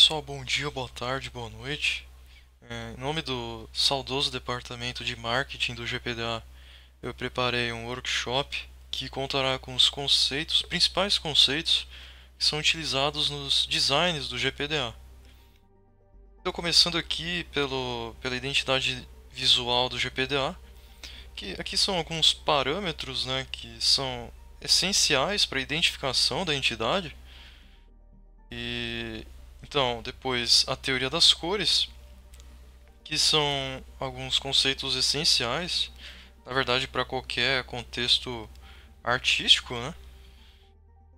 pessoal, bom dia, boa tarde, boa noite. Em nome do saudoso departamento de marketing do GPDA, eu preparei um workshop que contará com os conceitos, principais conceitos que são utilizados nos designs do GPDA. Estou começando aqui pela identidade visual do GPDA, que aqui são alguns parâmetros, né, que são essenciais para a identificação da entidade. E então, depois a teoria das cores, que são alguns conceitos essenciais, na verdade, para qualquer contexto artístico, né?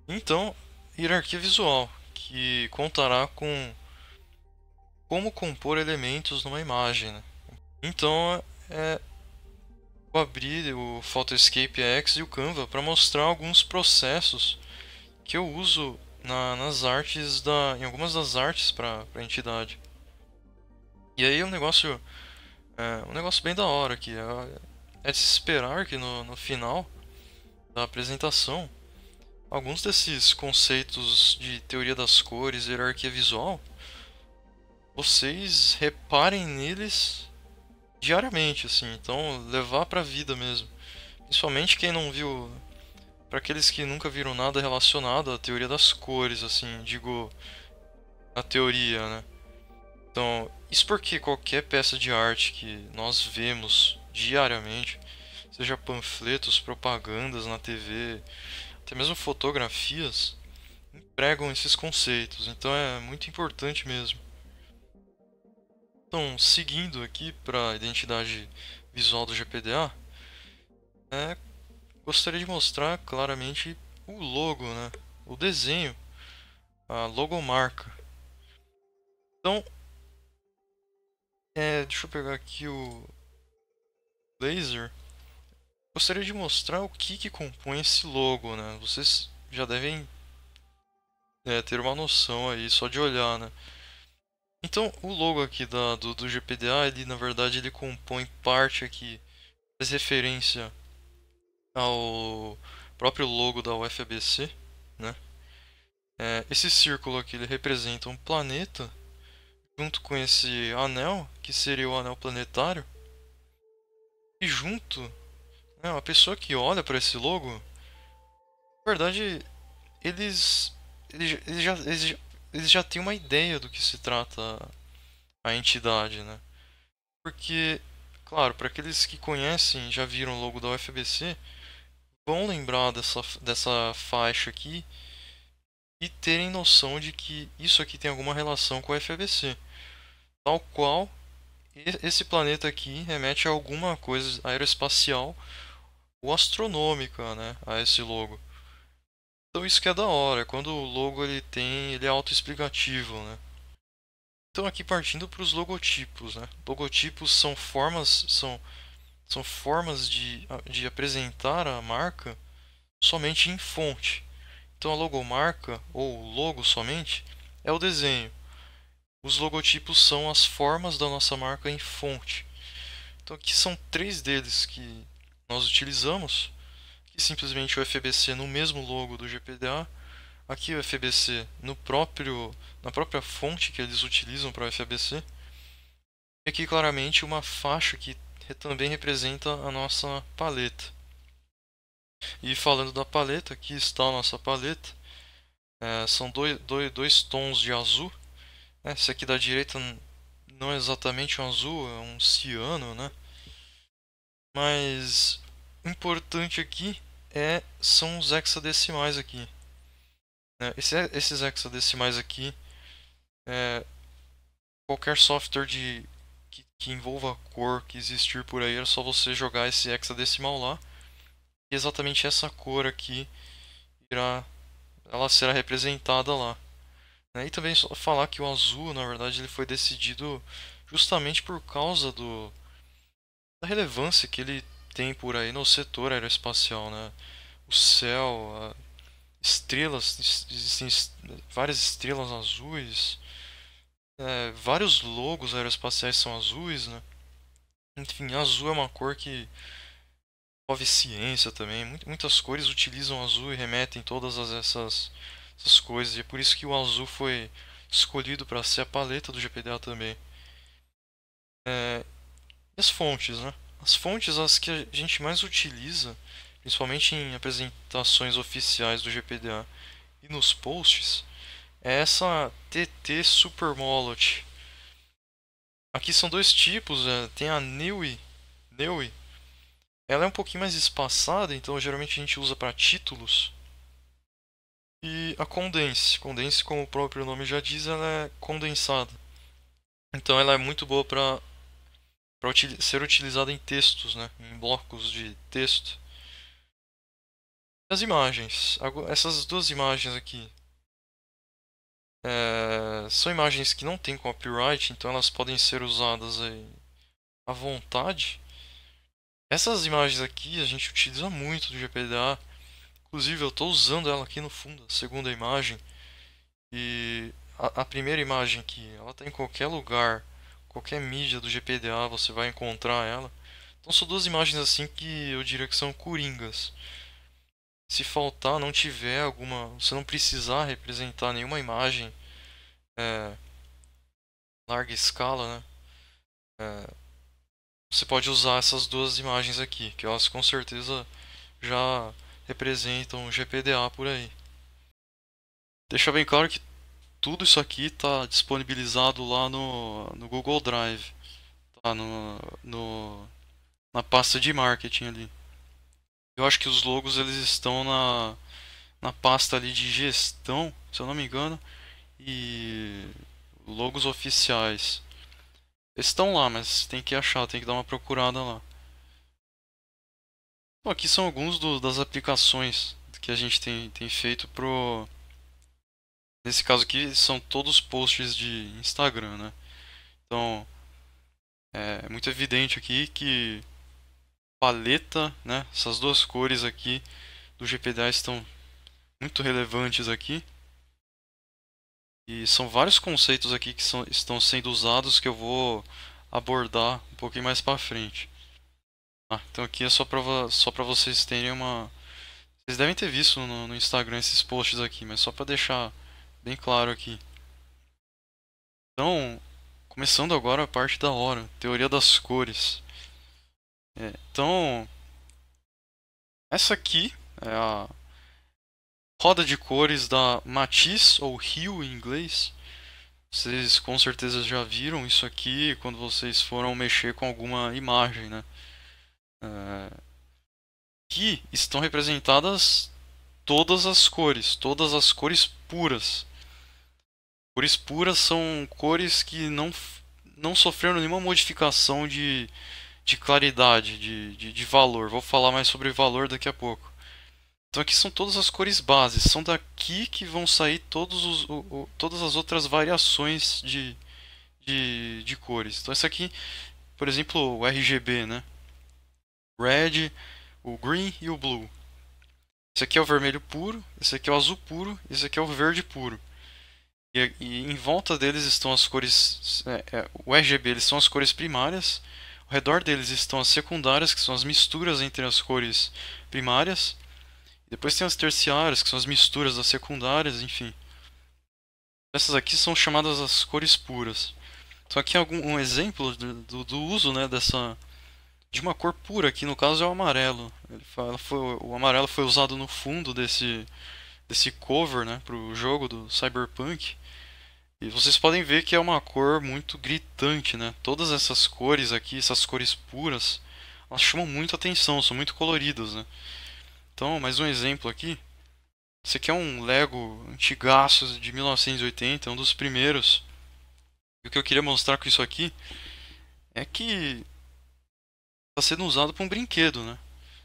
Então, hierarquia visual, que contará com como compor elementos numa imagem, né? Então, vou abrir o Photoscape X e o Canva para mostrar alguns processos que eu uso nas artes em algumas das artes para a entidade. E aí um negócio bem da hora aqui. É de se esperar que no final da apresentação, alguns desses conceitos de teoria das cores e hierarquia visual, vocês reparem neles diariamente, assim. Então, levar pra vida mesmo. Principalmente quem não viu, para aqueles que nunca viram nada relacionado à teoria das cores, assim, digo, a teoria, né? Então, isso porque qualquer peça de arte que nós vemos diariamente, seja panfletos, propagandas na TV, até mesmo fotografias, empregam esses conceitos. Então é muito importante mesmo. Então, seguindo aqui para a identidade visual do GPDA, é, gostaria de mostrar claramente o logo, né? O desenho, a logomarca. Então, deixa eu pegar aqui o laser. Gostaria de mostrar o que compõe esse logo, né? Vocês já devem ter uma noção aí só de olhar, né? Então, o logo aqui do GPDA, ele na verdade ele compõe parte aqui, faz referência ao próprio logo da UFABC, né? Esse círculo aqui ele representa um planeta, junto com esse anel, que seria o anel planetário, e junto, né, a pessoa que olha para esse logo, na verdade, eles, eles já têm uma ideia do que se trata a entidade, né? Porque, claro, para aqueles que conhecem, já viram o logo da UFBC, vão lembrar dessa faixa aqui e terem noção de que isso aqui tem alguma relação com a UFBC. Tal qual esse planeta aqui remete a alguma coisa aeroespacial ou astronômica, né, a esse logo. Então isso que é da hora, quando o logo ele é autoexplicativo, né? Então aqui partindo para os logotipos, né? Logotipos são formas de apresentar a marca somente em fonte. Então a logomarca, ou logo somente, é o desenho. Os logotipos são as formas da nossa marca em fonte. Então aqui são três deles que nós utilizamos. Aqui simplesmente o FBC no mesmo logo do GPDA. Aqui o FBC na própria fonte que eles utilizam para o FBC. E aqui claramente uma faixa que também representa a nossa paleta. E falando da paleta, aqui está a nossa paleta. São dois tons de azul. Esse aqui da direita não é exatamente um azul, é um ciano, né? Mas o importante aqui são os hexadecimais aqui. Esses hexadecimais aqui, qualquer software que envolva cor que existir por aí, é só você jogar esse hexadecimal lá. E exatamente essa cor aqui ela será representada lá. Né? E também só falar que o azul, na verdade, ele foi decidido justamente por causa da relevância que ele tem por aí no setor aeroespacial, né? O céu, existem várias estrelas azuis, vários logos aeroespaciais são azuis, né? Enfim, azul é uma cor que envolve ciência também. Muitas cores utilizam azul e remetem essas coisas. E é por isso que o azul foi escolhido para ser a paleta do GPDA também. E as fontes, né? As fontes, as que a gente mais utiliza, principalmente em apresentações oficiais do GPDA e nos posts, é essa TT Supermolot. Aqui são dois tipos, tem a Neui. Ela é um pouquinho mais espaçada, então geralmente a gente usa para títulos. E a Condense, como o próprio nome já diz, ela é condensada. Então ela é muito boa para ser utilizada em textos, né? Em blocos de texto. As imagens, essas duas imagens aqui, são imagens que não têm copyright, então elas podem ser usadas aí à vontade. Essas imagens aqui a gente utiliza muito no GPDA. Inclusive eu estou usando ela aqui no fundo, a segunda imagem. E a primeira imagem aqui, ela está em qualquer lugar, qualquer mídia do GPDA você vai encontrar ela. Então são duas imagens assim que eu diria que são coringas. Se faltar, não tiver alguma, você não precisar representar nenhuma imagem é, larga escala, né? Você pode usar essas duas imagens aqui, que elas com certeza já representam GPDA por aí. Deixa bem claro que tudo isso aqui está disponibilizado lá no Google Drive, tá? Na pasta de marketing ali. Eu acho que os logos eles estão na pasta ali de gestão, se eu não me engano, e logos oficiais. Eles estão lá, mas tem que achar, tem que dar uma procurada lá. Bom, aqui são alguns das aplicações que a gente tem feito pro. Nesse caso aqui são todos posts de Instagram, né? Então é muito evidente aqui que paleta, né? Essas duas cores aqui do GPDA estão muito relevantes aqui. E são vários conceitos aqui que estão sendo usados que eu vou abordar um pouquinho mais para frente. Então aqui é só para vocês terem uma. Vocês devem ter visto no Instagram esses posts aqui, mas só para deixar bem claro aqui. Então, começando agora a parte da hora, teoria das cores. Então, essa aqui é a roda de cores da Matisse, ou Hue em inglês. Vocês com certeza já viram isso aqui quando vocês foram mexer com alguma imagem, né? Aqui estão representadas todas as cores puras. Cores puras são cores que não sofreram nenhuma modificação de claridade, de valor. Vou falar mais sobre valor daqui a pouco. Então aqui são todas as cores bases. São daqui que vão sair todas as outras variações de cores. Então esse aqui, por exemplo, o RGB, né? Red, o green e o blue. Esse aqui é o vermelho puro, esse aqui é o azul puro, esse aqui é o verde puro. E em volta deles estão as cores. O RGB eles são as cores primárias. Ao redor deles estão as secundárias, que são as misturas entre as cores primárias. Depois tem as terciárias, que são as misturas das secundárias, enfim. Essas aqui são chamadas as cores puras. Então aqui é um exemplo do uso, né, de uma cor pura, que no caso é o amarelo. O amarelo foi usado no fundo desse cover, né, para o jogo do Cyberpunk. E vocês podem ver que é uma cor muito gritante, né? Todas essas cores aqui, essas cores puras, elas chamam muito atenção, são muito coloridas, né? Então, mais um exemplo aqui. Esse aqui é um Lego antigaço de 1980, um dos primeiros. E o que eu queria mostrar com isso aqui é que está sendo usado para um brinquedo, né?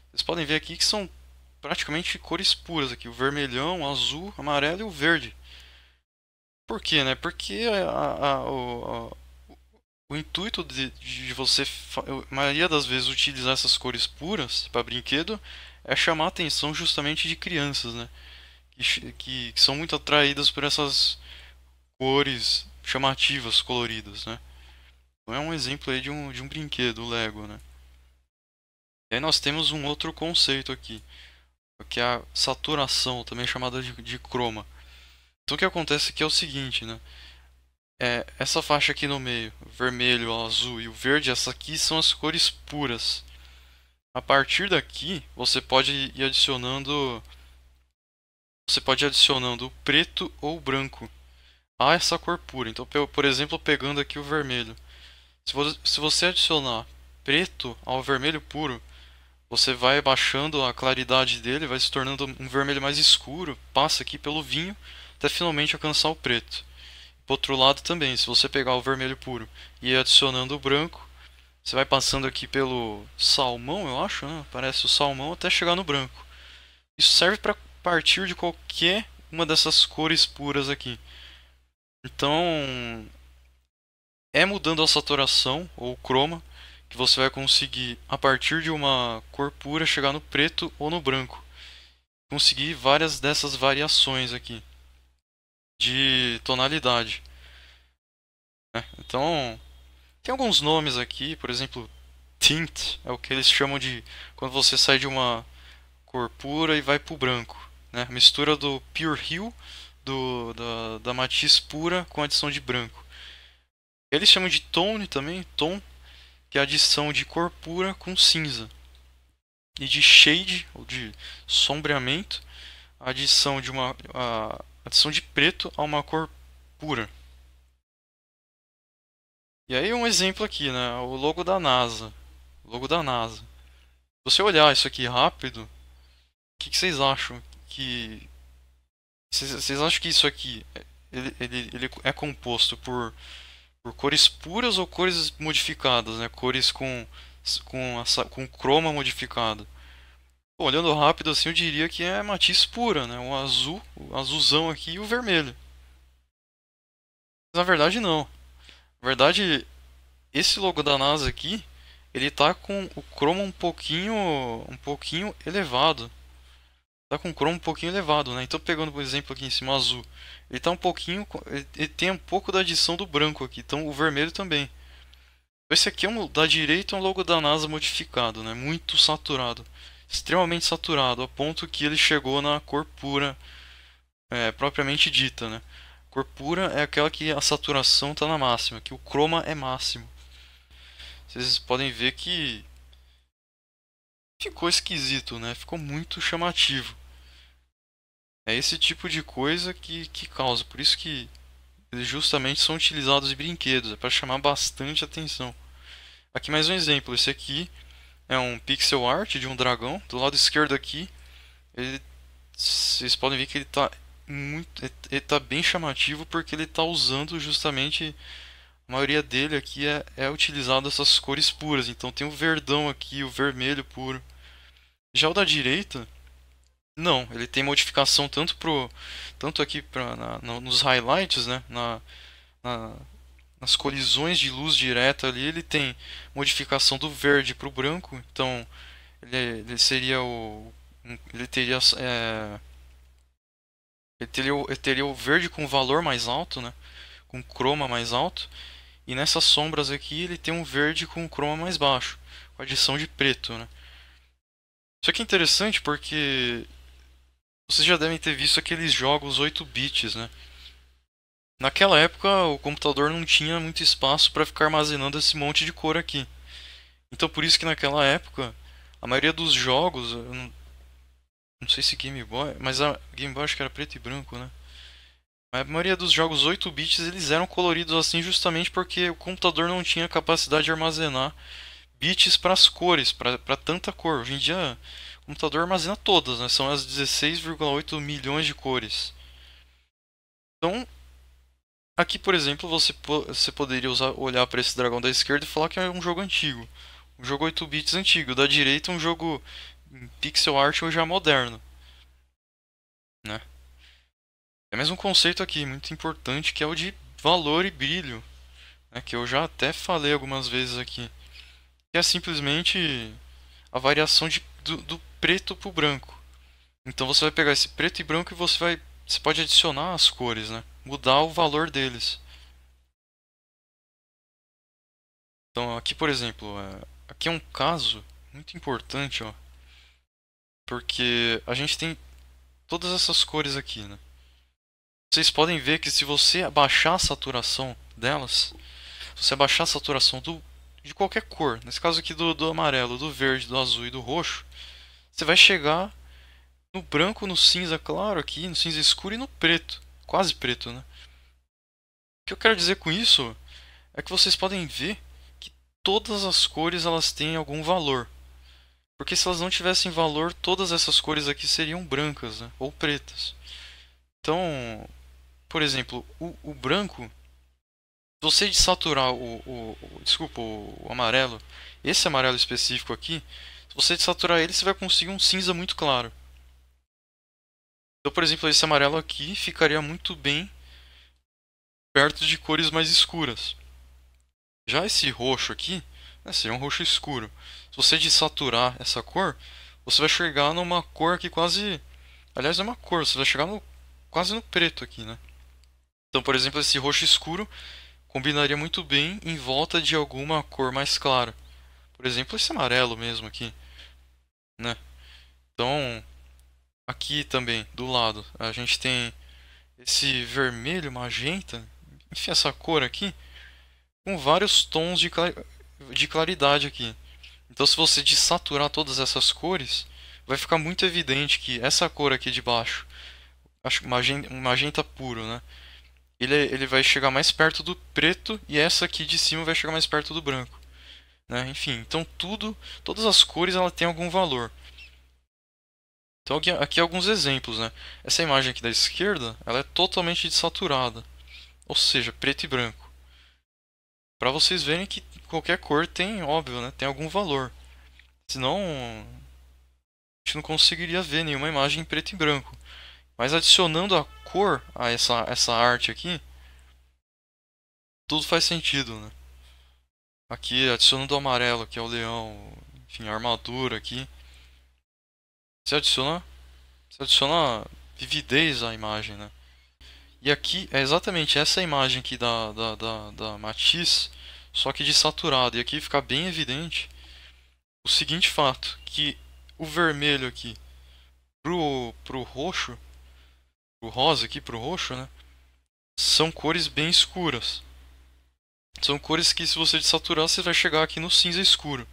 Vocês podem ver aqui que são praticamente cores puras aqui, o vermelhão, o azul, o amarelo e o verde. Por quê, né? Porque o intuito de você, a maioria das vezes, utilizar essas cores puras para brinquedo é chamar a atenção justamente de crianças, né? Que são muito atraídas por essas cores chamativas, coloridas, né? Então é um exemplo aí de um brinquedo, o Lego, né? E aí nós temos um outro conceito aqui, que é a saturação, também chamada de croma. Então o que acontece aqui é o seguinte, né? Essa faixa aqui no meio, o vermelho, o azul e o verde, essa aqui são as cores puras. A partir daqui, você pode ir adicionando o preto ou o branco a essa cor pura. Então, por exemplo, pegando aqui o vermelho. Se você adicionar preto ao vermelho puro, você vai baixando a claridade dele, vai se tornando um vermelho mais escuro, passa aqui pelo vinho, até finalmente alcançar o preto. Por outro lado também, se você pegar o vermelho puro e ir adicionando o branco, você vai passando aqui pelo salmão, eu acho, né? Parece o salmão até chegar no branco. Isso serve para partir de qualquer uma dessas cores puras aqui. Então, é mudando a saturação ou o croma que você vai conseguir, a partir de uma cor pura, chegar no preto ou no branco. Conseguir várias dessas variações aqui de tonalidade, né? Então, tem alguns nomes aqui, por exemplo, tint é o que eles chamam de quando você sai de uma cor pura e vai para o branco, né? Mistura do pure hue, da matiz pura com adição de branco. Eles chamam de tone também, tom, que é a adição de cor pura com cinza. E de shade, ou de sombreamento, a adição a adição de preto a uma cor pura. E aí um exemplo aqui, né? O logo da NASA. O logo da NASA. Se você olhar isso aqui rápido, o que vocês acham? Vocês acham que isso aqui ele é composto por cores puras ou cores modificadas, né? Cores com croma modificado. Pô, olhando rápido assim, eu diria que é matiz pura, né? O azul, o azulzão aqui e o vermelho. Mas na verdade não. Na verdade, esse logo da NASA aqui, ele tá com o chroma um pouquinho elevado. Tá com o chroma um pouquinho elevado, né? Então pegando por exemplo aqui em cima o azul, ele tá um pouquinho, ele tem um pouco da adição do branco aqui, então o vermelho também. Esse aqui da direita é um logo da NASA modificado, né? Muito saturado, extremamente saturado, a ponto que ele chegou na cor pura, propriamente dita, né? Cor pura é aquela que a saturação está na máxima, que o chroma é máximo. Vocês podem ver que ficou esquisito, né? Ficou muito chamativo. É esse tipo de coisa que causa. Por isso que eles justamente são utilizados em brinquedos. É para chamar bastante atenção. Aqui mais um exemplo. Esse aqui é um pixel art de um dragão. Do lado esquerdo aqui, vocês podem ver que ele tá bem chamativo porque ele está usando justamente a maioria dele aqui é utilizado essas cores puras. Então tem o verdão aqui, o vermelho puro. Já o da direita, não, ele tem modificação tanto aqui nos highlights, né, na- nas colisões de luz direta ali, ele tem modificação do verde para o branco. Então ele seria ele teria ele teria o verde com valor mais alto, né, com croma mais alto. E nessas sombras aqui ele tem um verde com croma mais baixo, com adição de preto, né? Isso aqui é interessante porque vocês já devem ter visto aqueles jogos 8 bits, né? Naquela época o computador não tinha muito espaço para ficar armazenando esse monte de cor aqui. Então por isso que naquela época a maioria dos jogos, eu não sei se Game Boy, mas a Game Boy acho que era preto e branco, né? A maioria dos jogos 8 bits eles eram coloridos assim justamente porque o computador não tinha capacidade de armazenar bits para as cores, para tanta cor. Hoje em dia o computador armazena todas, né? São as 16,8 milhões de cores. Então, aqui, por exemplo, você poderia olhar para esse dragão da esquerda e falar que é um jogo antigo. Um jogo 8 bits antigo. Da direita, um jogo em pixel art ou já moderno, né? É mais um conceito aqui muito importante que é o de valor e brilho, né? Que eu já até falei algumas vezes aqui. Que é simplesmente a variação do preto para o branco. Então você vai pegar esse preto e branco e você pode adicionar as cores, né? Mudar o valor deles. Então aqui, por exemplo, aqui é um caso muito importante, ó, porque a gente tem todas essas cores aqui, né? Vocês podem ver que se você abaixar a saturação delas, se você abaixar a saturação de qualquer cor, nesse caso aqui do amarelo, do verde, do azul e do roxo, você vai chegar no branco, no cinza claro aqui, no cinza escuro e no preto, quase preto, né? O que eu quero dizer com isso é que vocês podem ver que todas as cores elas têm algum valor. Porque se elas não tivessem valor, todas essas cores aqui seriam brancas, né? Ou pretas. Então, por exemplo, o branco, se você desaturar desculpa, o amarelo, esse amarelo específico aqui, se você desaturar ele, você vai conseguir um cinza muito claro. Então, por exemplo, esse amarelo aqui ficaria muito bem perto de cores mais escuras. Já esse roxo aqui, né, seria um roxo escuro. Se você desaturar essa cor, você vai chegar numa cor que quase... Aliás, é uma cor, você vai chegar quase no preto aqui, né? Então, por exemplo, esse roxo escuro combinaria muito bem em volta de alguma cor mais clara. Por exemplo, esse amarelo mesmo aqui, né? Então, aqui também, do lado, a gente tem esse vermelho, magenta, enfim, essa cor aqui, com vários tons de claridade aqui. Então, se você desaturar todas essas cores, vai ficar muito evidente que essa cor aqui de baixo, acho que um magenta puro, né? Ele vai chegar mais perto do preto e essa aqui de cima vai chegar mais perto do branco, né? Enfim, então todas as cores ela tem algum valor. Então aqui alguns exemplos, né? Essa imagem aqui da esquerda, ela é totalmente desaturada, ou seja, preto e branco. Para vocês verem que qualquer cor tem, óbvio, né? Tem algum valor. Senão a gente não conseguiria ver nenhuma imagem em preto e branco. Mas adicionando a cor a essa arte aqui, tudo faz sentido, né? Aqui adicionando o amarelo, que é o leão, enfim, a armadura aqui. Você adiciona, você adiciona vividez à imagem, né? E aqui é exatamente essa imagem aqui da Matisse, só que de saturado. E aqui fica bem evidente o seguinte fato, que o vermelho aqui pro roxo, pro rosa aqui pro roxo, né? São cores bem escuras. São cores que se você desaturar, você vai chegar aqui no cinza escuro.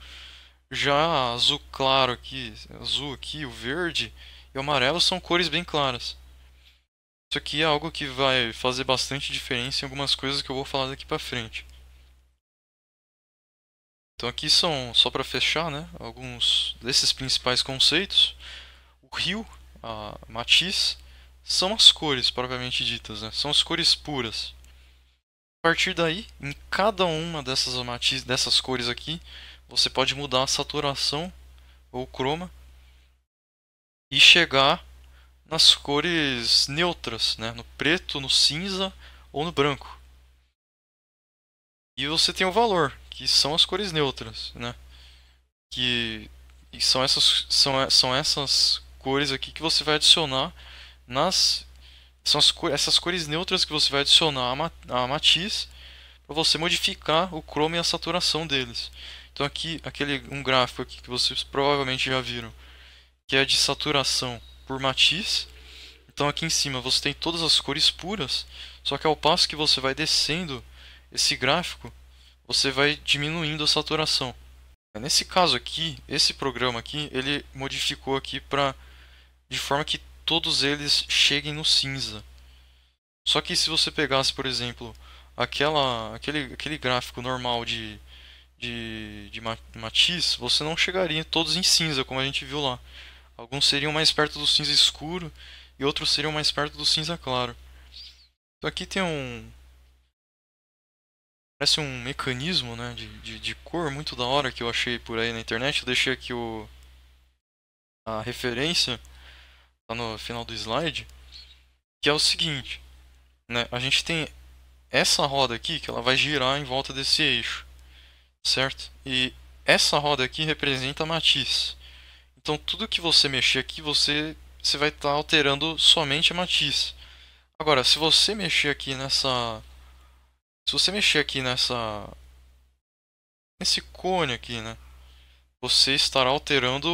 Já azul claro aqui, azul aqui, o verde e o amarelo são cores bem claras. Isso aqui é algo que vai fazer bastante diferença em algumas coisas que eu vou falar daqui pra frente. Então aqui são, só para fechar, né, alguns desses principais conceitos. O rio, a Matisse, são as cores propriamente ditas, né? São as cores puras. A partir daí, em cada uma dessas cores aqui, você pode mudar a saturação ou croma e chegar nas cores neutras, né? No preto, no cinza ou no branco. E você tem o valor, que são as cores neutras, né? Que são essas cores aqui que você vai adicionar nas essas cores neutras que você vai adicionar a matiz para você modificar o chroma e a saturação deles. Então aqui um gráfico aqui que vocês provavelmente já viram, que é de saturação por matiz. Então aqui em cima você tem todas as cores puras, só que ao passo que você vai descendo esse gráfico, você vai diminuindo a saturação. Nesse caso aqui, esse programa aqui, ele modificou aqui de forma que todos eles cheguem no cinza. Só que se você pegasse, por exemplo, aquele gráfico normal de matiz, você não chegaria todos em cinza, como a gente viu lá. Alguns seriam mais perto do cinza escuro e outros seriam mais perto do cinza claro. Então aqui tem parece um mecanismo, né, de cor muito da hora que eu achei por aí na internet. Eu deixei aqui a referência tá no final do slide, que é o seguinte, né? A gente tem essa roda aqui que ela vai girar em volta desse eixo, certo? E essa roda aqui representa a matiz. Então tudo que você mexer aqui, você vai estar alterando somente a matiz. Agora, se você mexer aqui nesse cone aqui, né? Você estará alterando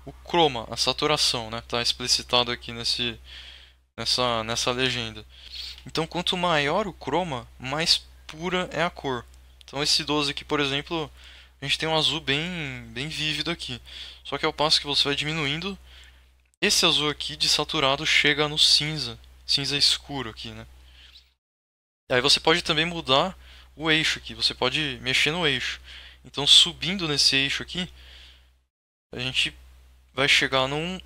o chroma, a saturação, né? Tá explicitado aqui nessa legenda. Então, quanto maior o chroma, mais pura é a cor. Então esse 12 aqui, por exemplo, a gente tem um azul bem vívido aqui. Só que ao passo que você vai diminuindo, esse azul aqui de saturado chega no cinza, cinza escuro aqui, né? Aí você pode também mudar o eixo aqui, você pode mexer no eixo. Então subindo nesse eixo aqui, a gente vai chegar num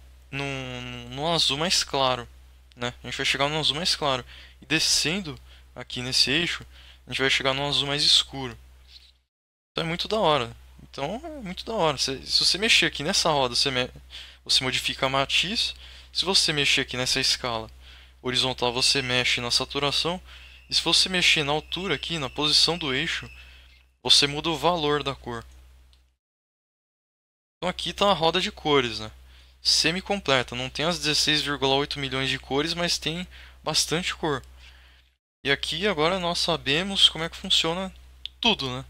azul mais claro, né? A gente vai chegar num azul mais claro. E descendo aqui nesse eixo, a gente vai chegar num azul mais escuro. Então é muito da hora. Então é muito da hora. Se você mexer aqui nessa roda, você modifica a matiz. Se você mexer aqui nessa escala horizontal, você mexe na saturação. E se você mexer na altura aqui, na posição do eixo, você muda o valor da cor. Então aqui está a roda de cores, né? Semi-completa. Não tem as 16,8 milhões de cores, mas tem bastante cor. E aqui agora nós sabemos como é que funciona tudo, né?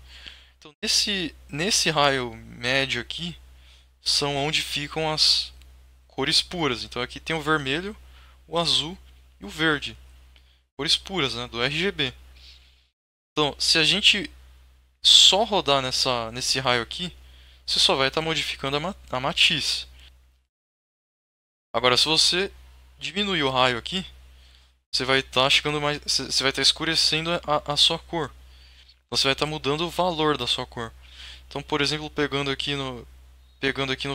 Então nesse raio médio aqui são onde ficam as cores puras. Então aqui tem o vermelho, o azul e o verde. Cores puras, né, do RGB. Então, se a gente só rodar nesse raio aqui, você só vai estar modificando a matiz. Agora, se você diminuir o raio aqui, você vai estar chegando mais, você vai estar escurecendo a sua cor. Você vai estar mudando o valor da sua cor. Então, por exemplo, pegando aqui no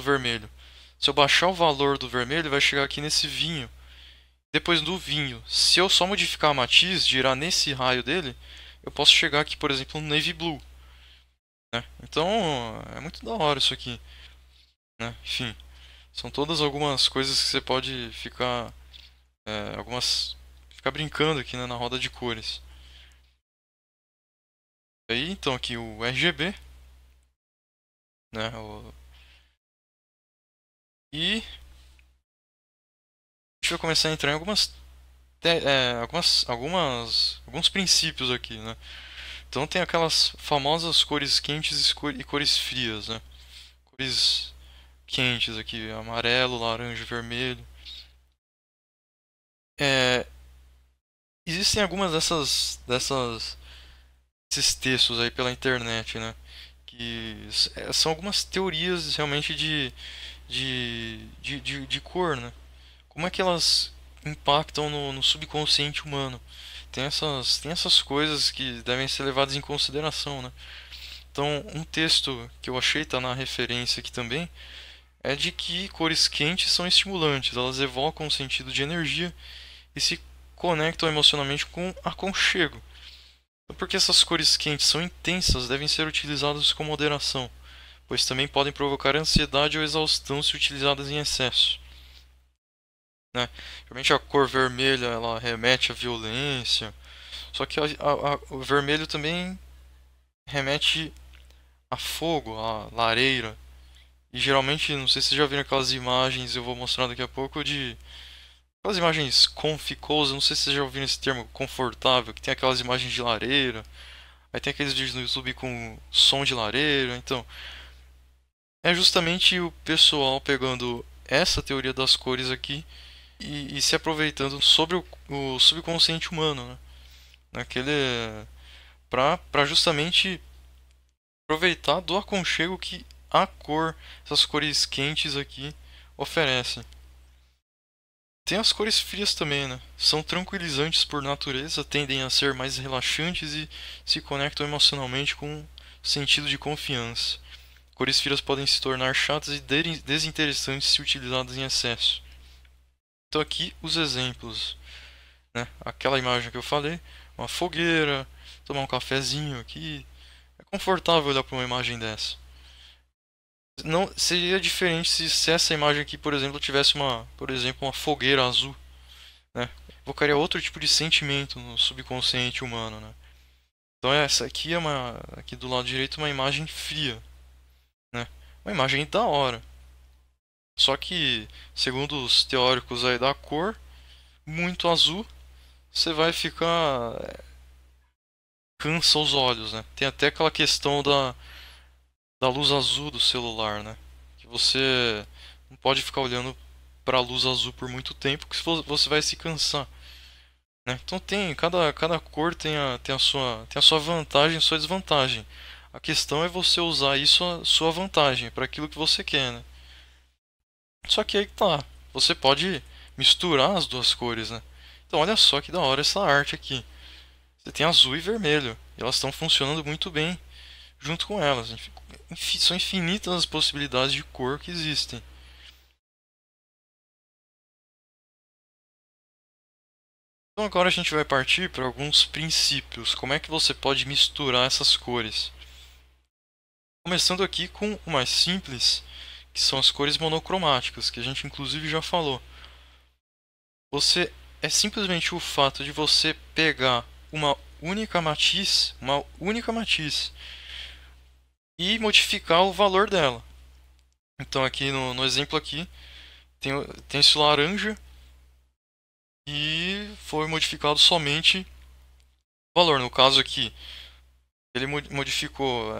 vermelho. Se eu baixar o valor do vermelho, vai chegar aqui nesse vinho. Depois do vinho, se eu só modificar a matiz, girar nesse raio dele, eu posso chegar aqui, por exemplo, no navy blue, né? Então, é muito da hora isso aqui, né? Enfim, são todas algumas coisas que você pode ficar, ficar brincando aqui, né, na roda de cores. Aí, então, aqui o RGB, né? E a gente vai começar a entrar em alguns princípios aqui, né? Então tem aquelas famosas cores quentes e cores frias, né? Cores quentes aqui, amarelo, laranja, vermelho. É, existem algumas desses textos aí pela internet, né? Que são algumas teorias realmente de cor, né? Como é que elas impactam no subconsciente humano? Tem essas coisas que devem ser levadas em consideração, né? Então, um texto que eu achei, tá na referência aqui também, é de que cores quentes são estimulantes, elas evocam um sentido de energia e se conectam emocionalmente com aconchego. Então, porque essas cores quentes são intensas, devem ser utilizadas com moderação, pois também podem provocar ansiedade ou exaustão se utilizadas em excesso, né? Realmente a cor vermelha ela remete à violência, só que o vermelho também remete a fogo, a lareira. E geralmente, não sei se vocês já viram aquelas imagens, eu vou mostrar daqui a pouco, de aquelas imagens conficosas, não sei se vocês já ouviram esse termo, confortável, que tem aquelas imagens de lareira, aí tem aqueles vídeos no YouTube com som de lareira, então é justamente o pessoal pegando essa teoria das cores aqui e se aproveitando sobre o subconsciente humano, né? Naquele, para justamente aproveitar do aconchego que a cor, essas cores quentes aqui oferecem. Tem as cores frias também, né? São tranquilizantes por natureza, tendem a ser mais relaxantes e se conectam emocionalmente com um sentido de confiança. Cores frias podem se tornar chatas e desinteressantes se utilizadas em excesso. Então aqui os exemplos, né? Aquela imagem que eu falei, uma fogueira, tomar um cafezinho aqui. É confortável olhar para uma imagem dessa. Não seria diferente se essa imagem aqui, por exemplo, tivesse por exemplo, uma fogueira azul, né? Evocaria outro tipo de sentimento no subconsciente humano, né? Então essa aqui aqui do lado direito, uma imagem fria, né? Uma imagem da hora. Só que, segundo os teóricos aí da cor, muito azul, você vai ficar cansa os olhos, né? Tem até aquela questão da luz azul do celular, né? Que você não pode ficar olhando para a luz azul por muito tempo, que você vai se cansar. né? Então cada cor tem a sua vantagem e sua desvantagem. A questão é você usar isso a sua vantagem para aquilo que você quer, né? Só que aí que tá, você pode misturar as duas cores, né? Então olha só que da hora essa arte aqui. Você tem azul e vermelho, e elas estão funcionando muito bem junto com elas. São infinitas as possibilidades de cor que existem. Então agora a gente vai partir para alguns princípios. Como é que você pode misturar essas cores? Começando aqui com o mais simples, que são as cores monocromáticas, que a gente inclusive já falou. Você é simplesmente o fato de você pegar uma única matiz e modificar o valor dela. Então aqui no exemplo aqui tem esse laranja e foi modificado somente o valor. No caso aqui, ele modificou,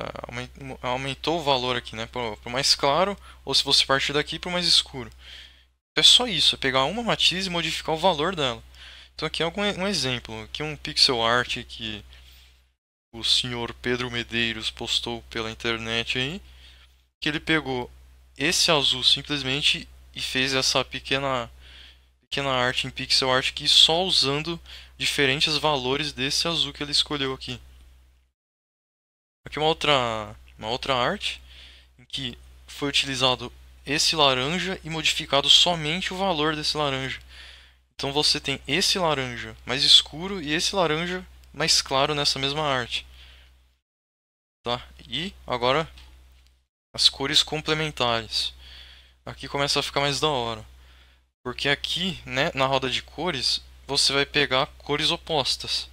aumentou o valor aqui, né, para o mais claro, ou se você partir daqui para o mais escuro. É só isso, é pegar uma matiz e modificar o valor dela. Então aqui é um exemplo, aqui é um pixel art que o senhor Pedro Medeiros postou pela internet aí, que ele pegou esse azul simplesmente e fez essa pequena arte em pixel art aqui só usando diferentes valores desse azul que ele escolheu aqui. Aqui uma outra arte em que foi utilizado esse laranja e modificado somente o valor desse laranja. Então você tem esse laranja mais escuro e esse laranja mais claro nessa mesma arte. Tá? E agora as cores complementares. Aqui começa a ficar mais da hora. Porque aqui, né, na roda de cores, você vai pegar cores opostas.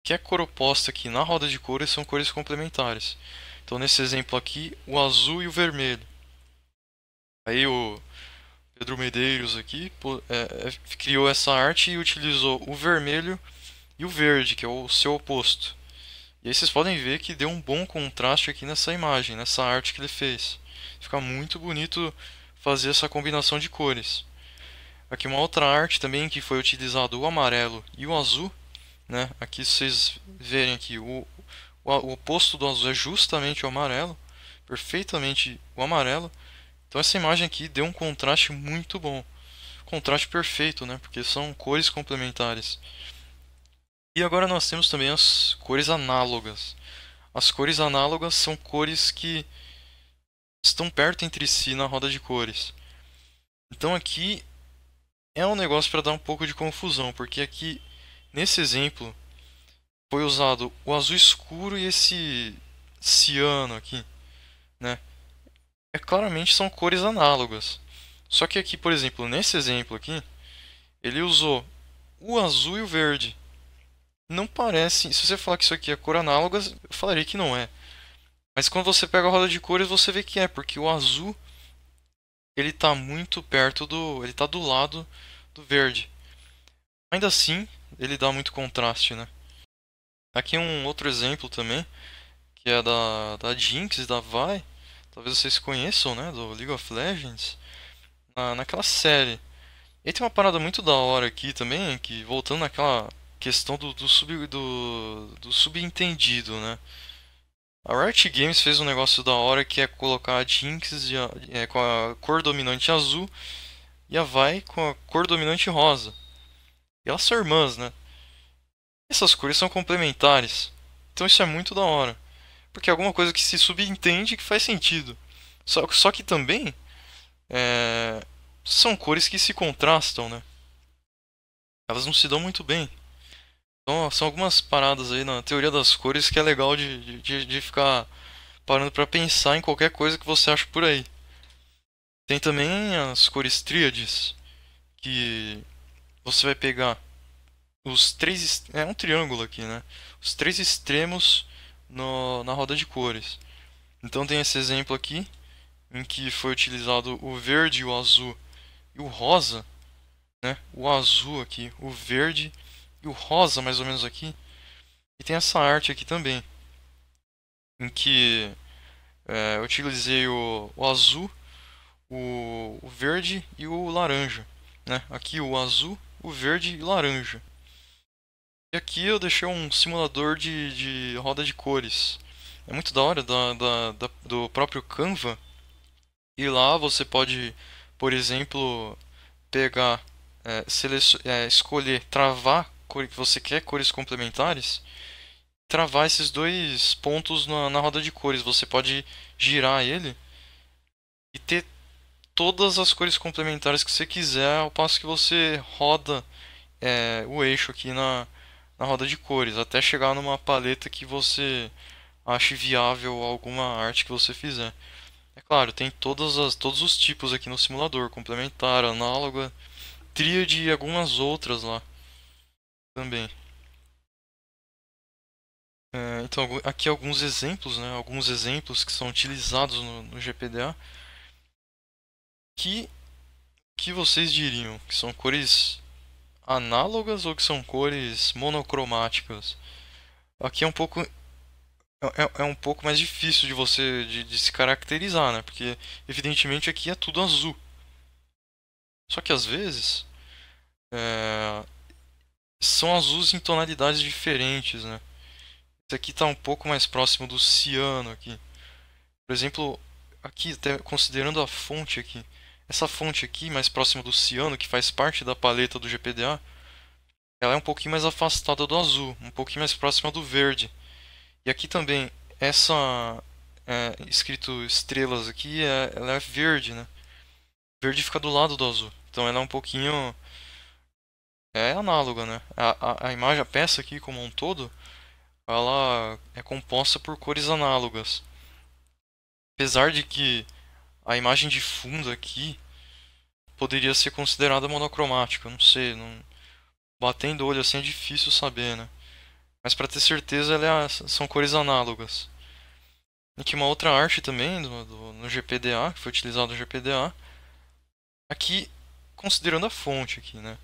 Que é cor oposta aqui na roda de cores são cores complementares. Então nesse exemplo aqui, o azul e o vermelho. Aí o Pedro Medeiros aqui criou essa arte e utilizou o vermelho e o verde, que é o seu oposto. E aí vocês podem ver que deu um bom contraste aqui nessa imagem, nessa arte que ele fez. Fica muito bonito fazer essa combinação de cores. Aqui uma outra arte também que foi utilizado o amarelo e o azul, né? Aqui vocês verem aqui o oposto do azul é justamente o amarelo, perfeitamente o amarelo. Então essa imagem aqui deu um contraste muito bom, contraste perfeito, né? Porque são cores complementares. E agora nós temos também as cores análogas. As cores análogas são cores que estão perto entre si na roda de cores. Então aqui é um negócio para dar um pouco de confusão, porque aqui nesse exemplo foi usado o azul escuro e esse ciano aqui, né? Claramente são cores análogas. Só que aqui, por exemplo, nesse exemplo aqui, ele usou o azul e o verde. Não parece, se você falar que isso aqui é cor análoga, eu falaria que não é. Mas quando você pega a roda de cores, você vê que é, porque o azul ele está muito perto ele está do lado do verde. Ainda assim, ele dá muito contraste, né? Aqui um outro exemplo também, que é da Jinx e da Vi. Talvez vocês conheçam, né, do League of Legends, naquela série. E tem uma parada muito da hora aqui também, que voltando naquela questão do subentendido, né? A Riot Games fez um negócio da hora que é colocar a Jinx com a cor dominante azul e a Vi com a cor dominante rosa. E elas são irmãs, né? Essas cores são complementares. Então isso é muito da hora. Porque é alguma coisa que se subentende que faz sentido. Só que também é, são cores que se contrastam, né? Elas não se dão muito bem. Então são algumas paradas aí na teoria das cores que é legal de ficar parando pra pensar em qualquer coisa que você acha por aí. Tem também as cores tríades, que você vai pegar os três. É um triângulo aqui, né? Os três extremos na roda de cores. Então tem esse exemplo aqui, em que foi utilizado o verde, o azul e o rosa, né? O azul aqui, o verde e o rosa mais ou menos aqui. E tem essa arte aqui também, em que eu utilizei o azul, o verde e o laranja, né? Aqui o azul, o verde e o laranja. E aqui eu deixei um simulador de roda de cores. É muito da hora do próprio Canva. E lá você pode, por exemplo, pegar, escolher, travar cor que você quer, cores complementares, travar esses dois pontos na roda de cores. Você pode girar ele e ter todas as cores complementares que você quiser ao passo que você roda o eixo aqui na roda de cores, até chegar numa paleta que você ache viável alguma arte que você fizer. É claro, tem todos os tipos aqui no simulador, complementar, análoga, tríade e algumas outras lá também. Então, aqui alguns exemplos, né? Alguns exemplos que são utilizados no GPDA. Que vocês diriam? Que são cores análogas ou que são cores monocromáticas? Aqui é um pouco é um pouco mais difícil de você de se caracterizar, né? Porque evidentemente aqui é tudo azul. Só que às vezes é, são azuis em tonalidades diferentes, né? Esse aqui está um pouco mais próximo do ciano aqui. Por exemplo, aqui até considerando a fonte aqui, essa fonte aqui mais próxima do ciano, que faz parte da paleta do GPDA, ela é um pouquinho mais afastada do azul, um pouquinho mais próxima do verde. E aqui também, essa escrito estrelas aqui, ela é verde, né? Verde fica do lado do azul. Então ela é um pouquinho análoga, né? A imagem, a peça aqui como um todo, ela é composta por cores análogas. Apesar de que a imagem de fundo aqui poderia ser considerada monocromática, não sei, batendo o olho assim é difícil saber, né? Mas para ter certeza, são cores análogas. Aqui uma outra arte também no GPDA, que foi utilizado no GPDA. Aqui, considerando a fonte aqui, né?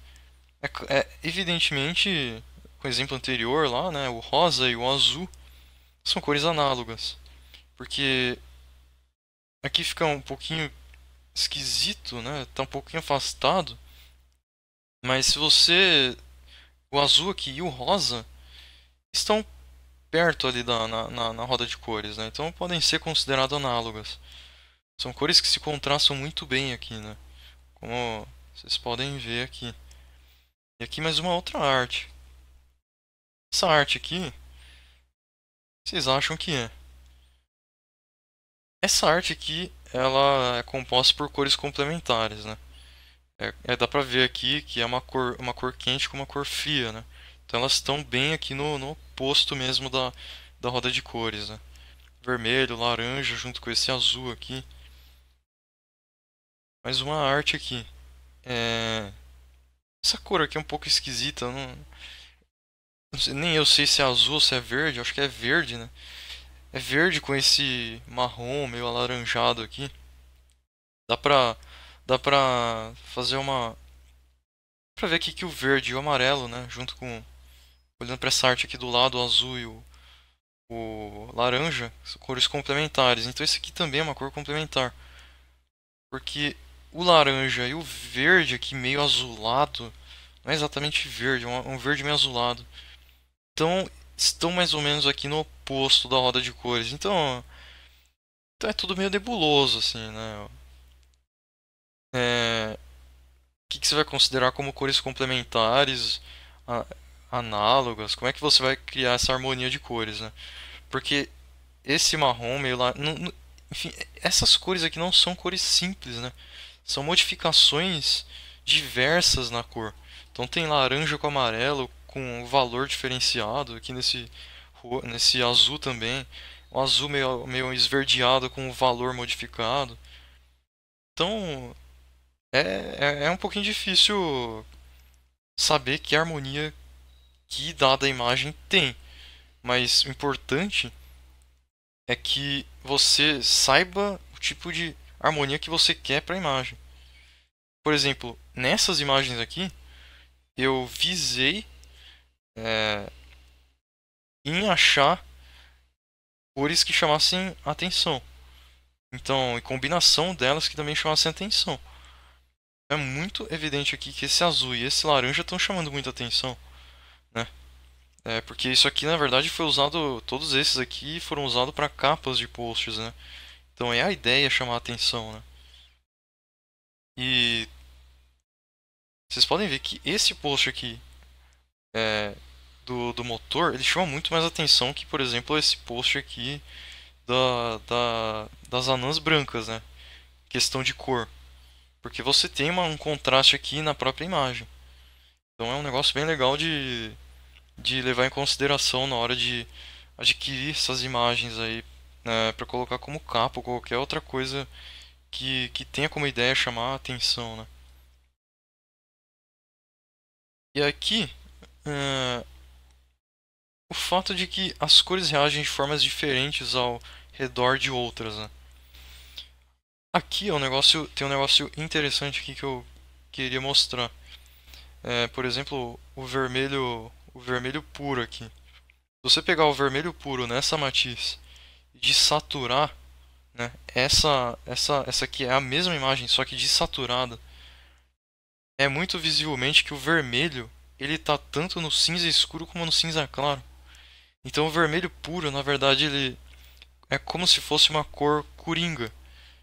Evidentemente, com o exemplo anterior lá, né? O rosa e o azul são cores análogas. Porque aqui fica um pouquinho esquisito, né? Tá um pouquinho afastado. Mas se você... O azul aqui e o rosa estão perto ali na roda de cores, né? Então podem ser consideradas análogas. São cores que se contrastam muito bem aqui, né? Como vocês podem ver aqui. E aqui mais uma outra arte. Essa arte aqui, vocês acham que é? Essa arte aqui, ela é composta por cores complementares, né? Dá pra ver aqui que é uma cor quente com uma cor fria, né? Então elas estão bem aqui no oposto mesmo da roda de cores, né? Vermelho, laranja, junto com esse azul aqui. Mais uma arte aqui. É... Essa cor aqui é um pouco esquisita. Nem eu sei se é azul ou se é verde. Acho que é verde, né? É verde com esse marrom meio alaranjado aqui. Dá pra, dá pra fazer uma... Pra ver aqui que o verde e o amarelo, né? Junto com... Olhando pra essa arte aqui do lado, o azul e o laranja, são cores complementares. Então esse aqui também é uma cor complementar. Porque o laranja e o verde aqui meio azulado, não é exatamente verde, é um verde meio azulado. Então estão mais ou menos aqui no oposto da roda de cores. Então é tudo meio nebuloso assim, né? O que você vai considerar como cores complementares, a- análogas? Como é que você vai criar essa harmonia de cores, né? Porque esse marrom meio lá, enfim, essas cores aqui não são cores simples, né? São modificações diversas na cor. Então tem laranja com amarelo com valor diferenciado aqui nesse azul também. Um azul meio esverdeado com valor modificado. Então é um pouquinho difícil saber que harmonia que dada imagem tem. Mas o importante é que você saiba o tipo de harmonia que você quer para a imagem. Por exemplo, nessas imagens aqui, eu visei é, em achar cores que chamassem atenção. Então, em combinação delas que também chamassem atenção. É muito evidente aqui que esse azul e esse laranja estão chamando muita atenção, né? Porque isso aqui na verdade foi usado, todos esses aqui foram usados para capas de posts, né? Então é a ideia chamar a atenção, né? E vocês podem ver que esse post aqui é, do motor, ele chama muito mais atenção que, por exemplo, esse post aqui das anãs brancas, né? Questão de cor. Porque você tem um contraste aqui na própria imagem. Então é um negócio bem legal de levar em consideração na hora de adquirir essas imagens aí, né, para colocar como capa ou qualquer outra coisa que tenha como ideia chamar a atenção, né? E aqui, eh, o fato de que as cores reagem de formas diferentes ao redor de outras, né? Aqui é um negócio, tem um negócio interessante aqui que eu queria mostrar. Por exemplo, o vermelho puro aqui. Se você pegar o vermelho puro nessa matiz e de saturar, né, essa aqui é a mesma imagem, só que desaturada, é muito visivelmente que o vermelho ele tá tanto no cinza escuro como no cinza claro. Então o vermelho puro, na verdade, ele é como se fosse uma cor coringa,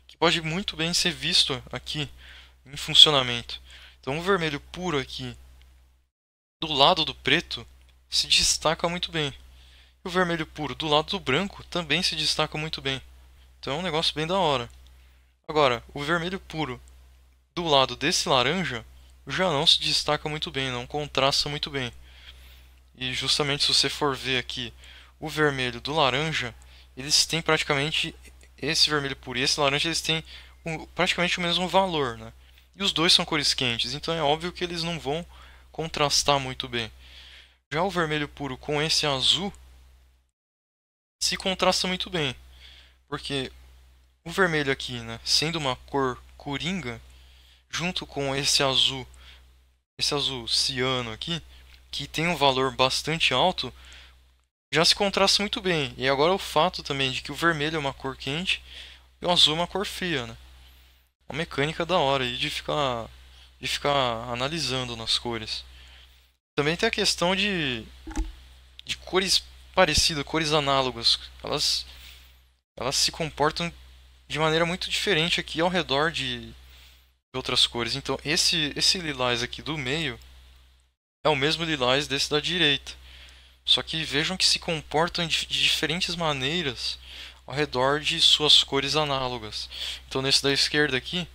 que pode muito bem ser visto aqui em funcionamento. Então o vermelho puro aqui do lado do preto se destaca muito bem. E o vermelho puro do lado do branco também se destaca muito bem. Então é um negócio bem da hora. Agora, o vermelho puro do lado desse laranja já não se destaca muito bem, não contrasta muito bem. E justamente se você for ver aqui o vermelho do laranja, eles têm praticamente esse vermelho puro e esse laranja eles têm praticamente o mesmo valor, né? E os dois são cores quentes, então é óbvio que eles não vão contrastar muito bem. Já o vermelho puro com esse azul se contrasta muito bem, porque o vermelho aqui, né, sendo uma cor coringa, junto com esse azul ciano aqui, que tem um valor bastante alto, já se contrasta muito bem. E agora o fato também de que o vermelho é uma cor quente e o azul é uma cor fria, né? Uma mecânica da hora aí de ficar analisando nas cores. Também tem a questão de cores parecidas, cores análogas. Elas se comportam de maneira muito diferente aqui ao redor de outras cores. Então esse lilás aqui do meio é o mesmo lilás desse da direita. Só que vejam que se comportam de diferentes maneiras ao redor de suas cores análogas. Então nesse da esquerda aqui,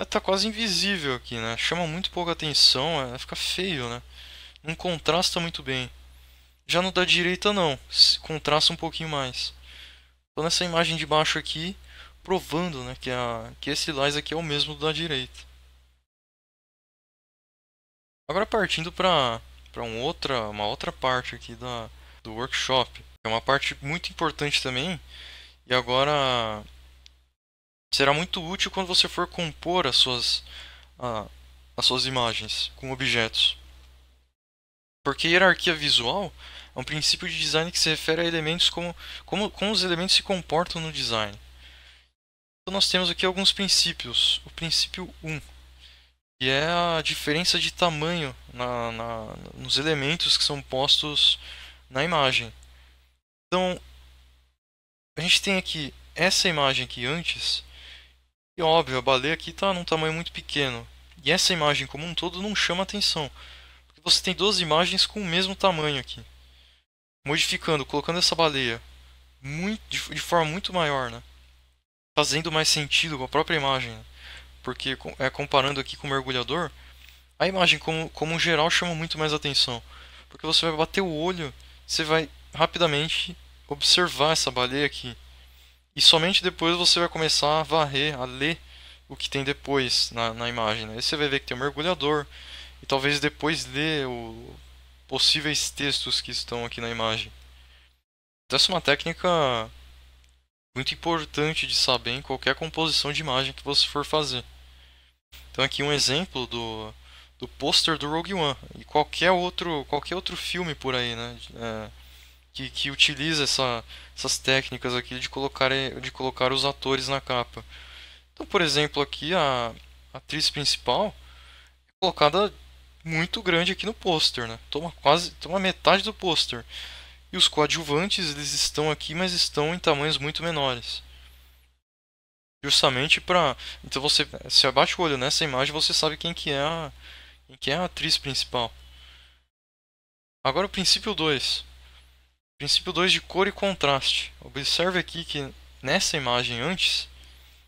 tá quase invisível aqui, né? Chama muito pouca atenção, fica feio, né? Não contrasta muito bem. Já no da direita não, contrasta um pouquinho mais. Então nessa imagem de baixo aqui, provando, né, que esse lilás aqui é o mesmo do da direita. Agora partindo para uma outra parte aqui do workshop. É uma parte muito importante também. E agora será muito útil quando você for compor ah, as suas imagens com objetos. Porque hierarquia visual é um princípio de design que se refere a elementos como os elementos se comportam no design. Então nós temos aqui alguns princípios. O princípio 1, que é a diferença de tamanho nos elementos que são postos na imagem. Então, a gente tem aqui essa imagem aqui antes, e óbvio, a baleia aqui está num tamanho muito pequeno. E essa imagem como um todo não chama atenção, porque você tem duas imagens com o mesmo tamanho aqui. Modificando, colocando essa baleia de forma muito maior, né? Fazendo mais sentido com a própria imagem, né? Porque comparando aqui com o mergulhador, a imagem como um geral chama muito mais atenção. Porque você vai bater o olho, você vai rapidamente observar essa baleia aqui. E somente depois você vai começar a varrer, a ler o que tem depois na imagem, né? Aí você vai ver que tem um mergulhador, e talvez depois ler os possíveis textos que estão aqui na imagem. Então essa é uma técnica muito importante de saber em qualquer composição de imagem que você for fazer. Então aqui um exemplo do pôster do Rogue One e qualquer outro filme por aí, né? Que utiliza essas técnicas aqui de colocar os atores na capa. Então, por exemplo, aqui a atriz principal é colocada muito grande aqui no pôster, né? Toma metade do pôster. E os coadjuvantes, eles estão aqui, mas estão em tamanhos muito menores. Justamente para, então você se abate o olho nessa imagem, você sabe quem que é a atriz principal. Agora o princípio 2. Princípio 2 de cor e contraste. Observe aqui que nessa imagem antes,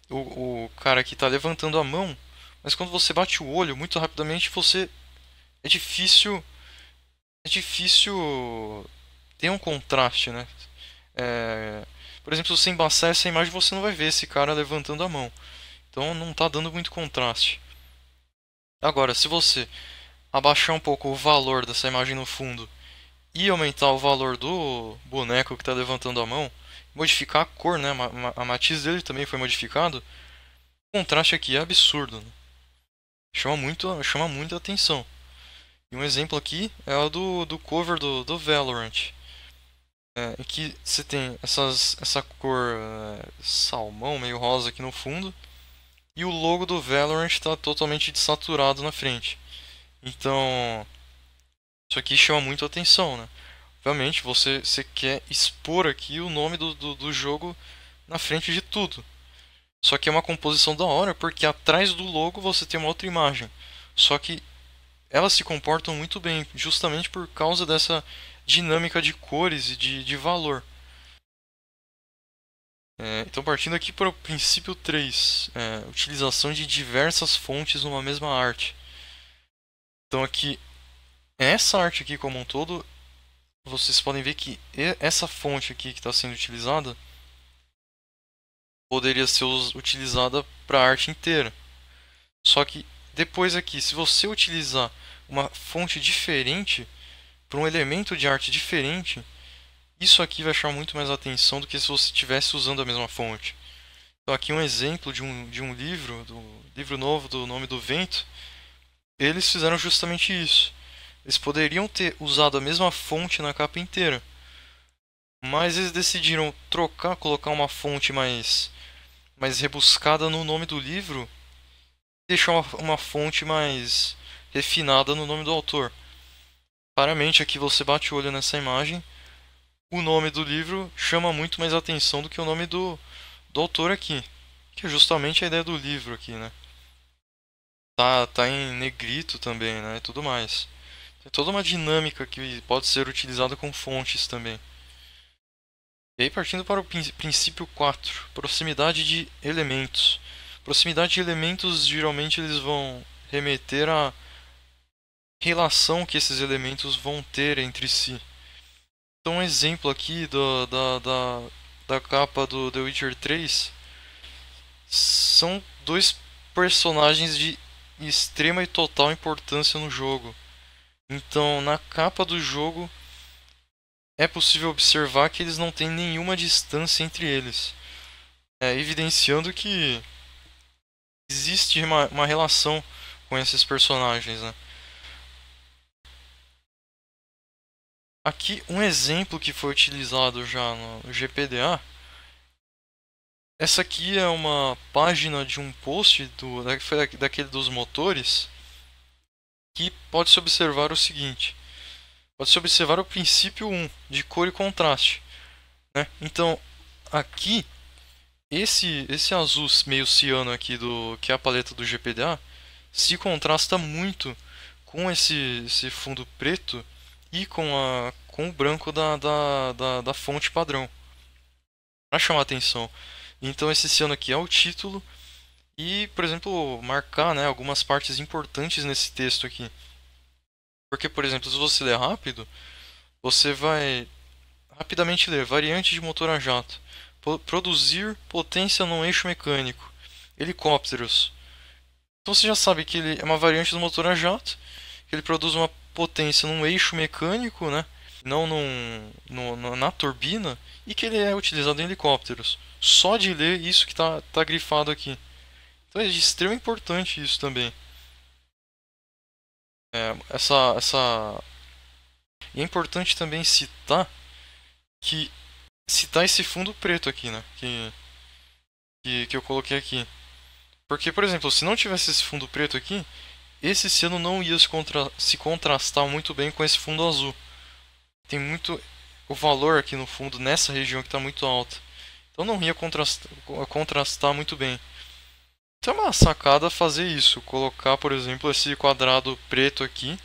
o cara aqui está levantando a mão, mas quando você bate o olho, muito rapidamente você é difícil ter um contraste, né? Por exemplo, se você embaçar essa imagem, você não vai ver esse cara levantando a mão. Então não está dando muito contraste. Agora, se você abaixar um pouco o valor dessa imagem no fundo e aumentar o valor do boneco que está levantando a mão, modificar a cor, né? A matiz dele também foi modificado. O contraste aqui é absurdo, né? Chama muito a atenção. E um exemplo aqui é o do cover do Valorant. Em que você tem essa cor salmão, meio rosa aqui no fundo. E o logo do Valorant está totalmente desaturado na frente. Então, isso aqui chama muito a atenção, né? Obviamente, você quer expor aqui o nome do jogo na frente de tudo. Só que é uma composição da hora, porque atrás do logo você tem uma outra imagem. Só que elas se comportam muito bem, justamente por causa dessa dinâmica de cores e de valor. Então, partindo aqui para o princípio 3, utilização de diversas fontes numa mesma arte. Então, aqui, essa arte aqui como um todo, vocês podem ver que essa fonte aqui que está sendo utilizada poderia ser utilizada para a arte inteira. Só que depois aqui, se você utilizar uma fonte diferente para um elemento de arte diferente, isso aqui vai chamar muito mais atenção do que se você estivesse usando a mesma fonte. Então aqui um exemplo de um livro, do livro novo do Nome do Vento. Eles fizeram justamente isso. Eles poderiam ter usado a mesma fonte na capa inteira, mas eles decidiram trocar, colocar uma fonte mais rebuscada no nome do livro e deixar uma fonte mais refinada no nome do autor. Claramente aqui você bate o olho nessa imagem, o nome do livro chama muito mais atenção do que o nome do autor aqui, que é justamente a ideia do livro aqui, né? Tá em negrito também, né? E tudo mais. Tem toda uma dinâmica que pode ser utilizada com fontes também. E aí, partindo para o princípio 4, proximidade de elementos. Proximidade de elementos, geralmente eles vão remeter à relação que esses elementos vão ter entre si. Então, um exemplo aqui da capa do The Witcher 3 são dois personagens de extrema e total importância no jogo. Então, na capa do jogo, é possível observar que eles não têm nenhuma distância entre eles, evidenciando que existe uma relação com esses personagens, né? Aqui um exemplo que foi utilizado já no GPDA. Essa aqui é uma página de um post foi daquele dos motores, que pode-se observar o seguinte. Pode-se observar o princípio 1 de cor e contraste, né? Então, aqui, esse azul meio ciano aqui, que é a paleta do GPDA, se contrasta muito com esse fundo preto e com o branco da fonte padrão, para chamar atenção. Então, esse ciano aqui é o título e, por exemplo, marcar, né, algumas partes importantes nesse texto aqui. Porque, por exemplo, se você ler rápido, você vai rapidamente ler variante de motor a jato. Produzir potência num eixo mecânico. Helicópteros. Então você já sabe que ele é uma variante do motor a jato, que ele produz uma potência num eixo mecânico, né? Não na turbina, e que ele é utilizado em helicópteros. Só de ler isso que tá grifado aqui. Então é de extrema importância isso também. Essa E é importante também citar esse fundo preto aqui, né? Que eu coloquei aqui. Porque, por exemplo, se não tivesse esse fundo preto aqui, esse seno não ia se contrastar muito bem com esse fundo azul. Tem muito o valor aqui no fundo, nessa região que está muito alta. Então não ia contrastar muito bem. Então é uma sacada fazer isso, colocar, por exemplo, esse quadrado preto aqui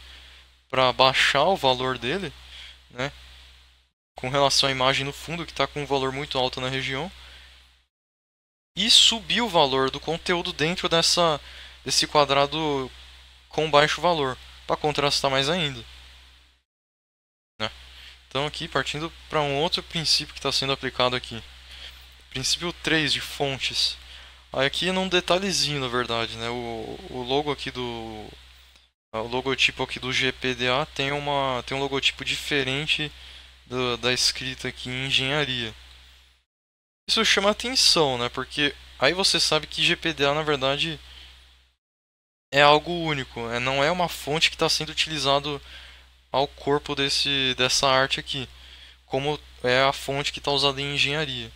para baixar o valor dele, né, com relação à imagem no fundo que está com um valor muito alto na região, e subir o valor do conteúdo dentro desse quadrado com baixo valor, para contrastar mais ainda, né? Então aqui partindo para um outro princípio que está sendo aplicado aqui, princípio 3 de fontes. Aí aqui é num detalhezinho, na verdade, né? O logo aqui o logotipo aqui do GPDA tem um logotipo diferente da escrita aqui em engenharia. Isso chama atenção, né? Porque aí você sabe que GPDA na verdade é algo único, não é uma fonte que está sendo utilizado ao corpo dessa arte aqui, como é a fonte que está usada em engenharia,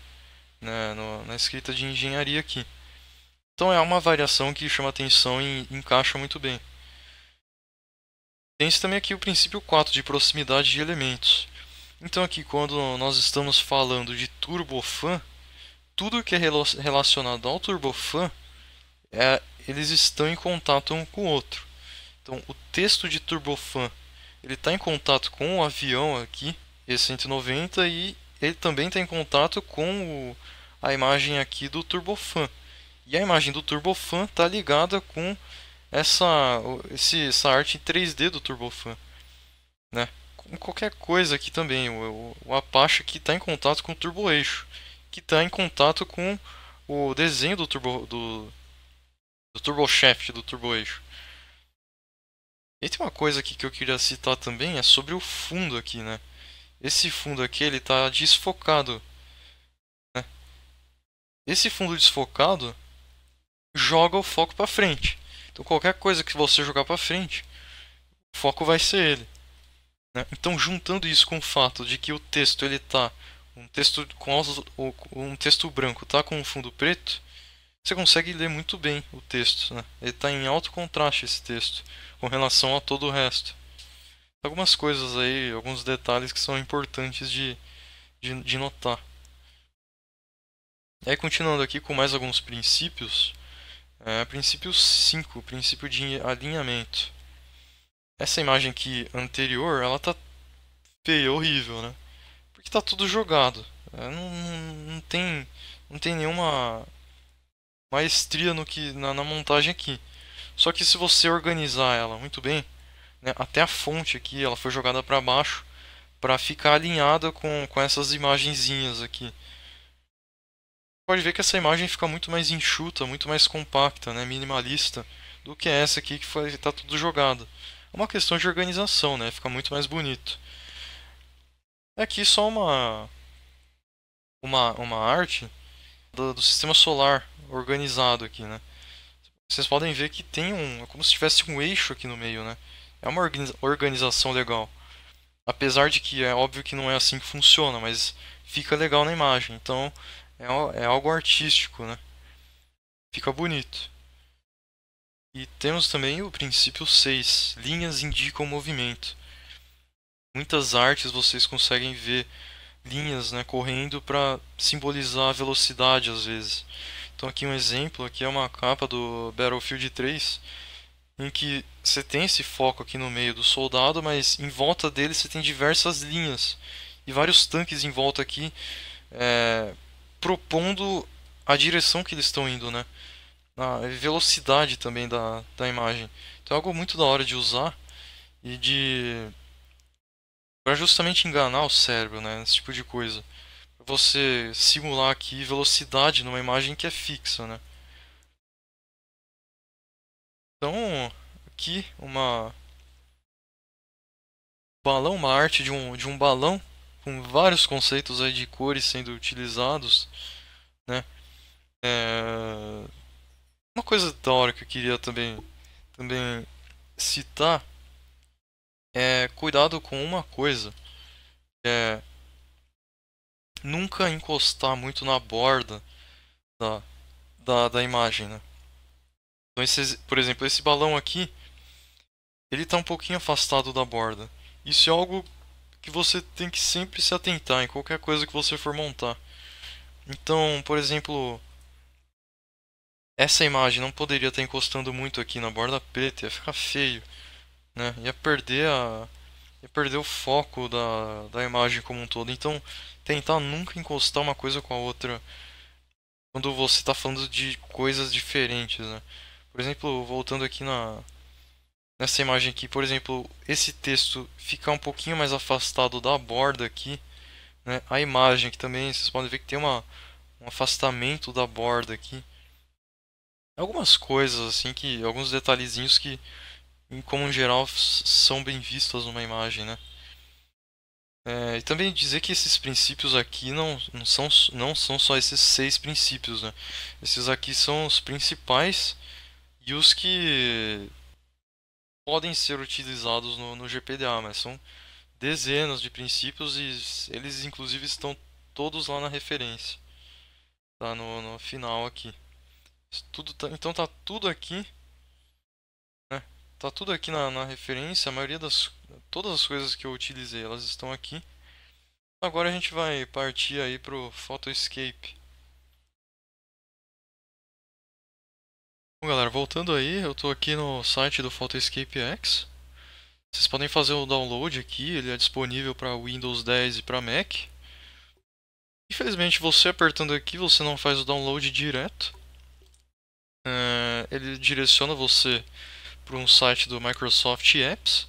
né? Na escrita de engenharia aqui. Então é uma variação que chama atenção e encaixa muito bem. Tem também aqui o princípio 4 de proximidade de elementos. Então aqui quando nós estamos falando de turbofan, tudo que é relacionado ao turbofan, eles estão em contato um com o outro. Então o texto de turbofan ele está em contato com o avião aqui, E190, e ele também está em contato com a imagem aqui do turbofan. E a imagem do turbofan está ligada com essa arte em 3D do turbofan, né? Com qualquer coisa aqui também, o Apache aqui está em contato com o turboeixo, que está em contato com o desenho do turboshaft, do turboeixo. E tem uma coisa aqui que eu queria citar também, é sobre o fundo aqui, né? Esse fundo aqui ele está desfocado, né? Esse fundo desfocado joga o foco para frente. Então qualquer coisa que você jogar para frente, o foco vai ser ele, né? Então juntando isso com o fato de que o texto ele tá um texto um texto branco tá com um fundo preto, você consegue ler muito bem o texto, né? Ele está em alto contraste esse texto com relação a todo o resto. Algumas coisas aí, alguns detalhes que são importantes de notar. E aí continuando aqui com mais alguns princípios. Princípio 5, princípio de alinhamento. Essa imagem aqui anterior, ela tá feia, horrível, né? Porque tá tudo jogado. Não tem nenhuma maestria na montagem aqui. Só que se você organizar ela muito bem, né, até a fonte aqui, ela foi jogada para baixo para ficar alinhada com essas imagenzinhas aqui. Pode ver que essa imagem fica muito mais enxuta, muito mais compacta, né, minimalista, do que essa aqui que está tudo jogado. É uma questão de organização, né, fica muito mais bonito. Aqui só uma arte do sistema solar organizado aqui, né. Vocês podem ver que tem é como se tivesse um eixo aqui no meio, né. É uma organização legal. Apesar de que é óbvio que não é assim que funciona, mas fica legal na imagem. Então é algo artístico, né? Fica bonito. E temos também o princípio 6, linhas indicam movimento. Muitas artes vocês conseguem ver linhas, né, correndo para simbolizar a velocidade às vezes. Então aqui um exemplo, aqui é uma capa do Battlefield 3, em que você tem esse foco aqui no meio do soldado, mas em volta dele você tem diversas linhas e vários tanques em volta aqui, propondo a direção que eles estão indo, né? A velocidade também da imagem. Então é algo muito da hora de usar e para justamente enganar o cérebro, né? Esse tipo de coisa. Pra você simular aqui velocidade numa imagem que é fixa, né? Então aqui uma arte de um balão com vários conceitos aí de cores sendo utilizados, né? Uma coisa da hora que eu queria também citar é cuidado com uma coisa, que é nunca encostar muito na borda da, da imagem, né? Então por exemplo, esse balão aqui, ele está um pouquinho afastado da borda. Isso é algo que você tem que sempre se atentar em qualquer coisa que você for montar. Então, por exemplo, essa imagem não poderia estar encostando muito aqui na borda preta, ia ficar feio, né? Ia perder o foco da imagem como um todo. Então, tentar nunca encostar uma coisa com a outra quando você está falando de coisas diferentes, né? Por exemplo, voltando aqui nessa imagem aqui, por exemplo, esse texto ficar um pouquinho mais afastado da borda aqui, né? A imagem aqui também, vocês podem ver que tem um afastamento da borda aqui. Algumas coisas assim que, alguns detalhezinhos que, como em geral, são bem vistos numa imagem, né? E também dizer que esses princípios aqui não são só esses 6 princípios, né? Esses aqui são os principais e os que podem ser utilizados no GPDA, mas são dezenas de princípios e eles inclusive estão todos lá na referência, tá? No final aqui. Então tá tudo aqui, né? Tá tudo aqui na referência, a maioria todas as coisas que eu utilizei, elas estão aqui. Agora a gente vai partir aí pro Photoscape. Bom, galera, voltando aí, eu tô aqui no site do Photoscape X. Vocês podem fazer o download aqui, ele é disponível para Windows 10 e para Mac. Infelizmente, você apertando aqui, você não faz o download direto. Ele direciona você para um site do Microsoft Apps.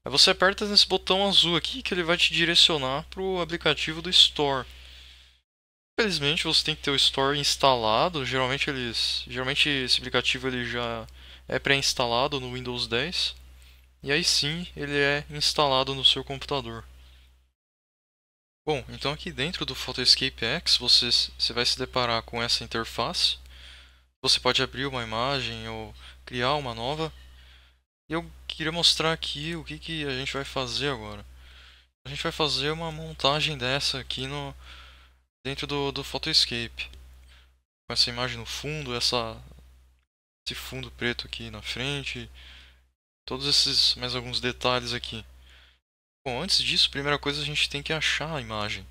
Aí você aperta nesse botão azul aqui que ele vai te direcionar para o aplicativo do Store. Infelizmente, você tem que ter o Store instalado. Geralmente esse aplicativo ele já é pré-instalado no Windows 10. E aí sim, ele é instalado no seu computador. Bom, então aqui dentro do Photoscape X você vai se deparar com essa interface. Você pode abrir uma imagem ou criar uma nova. E eu queria mostrar aqui o que a gente vai fazer agora. A gente vai fazer uma montagem dessa aqui dentro do Photoscape. Com essa imagem no fundo, esse fundo preto aqui na frente. Todos esses mais alguns detalhes aqui. Bom, antes disso, primeira coisa a gente tem que achar a imagem.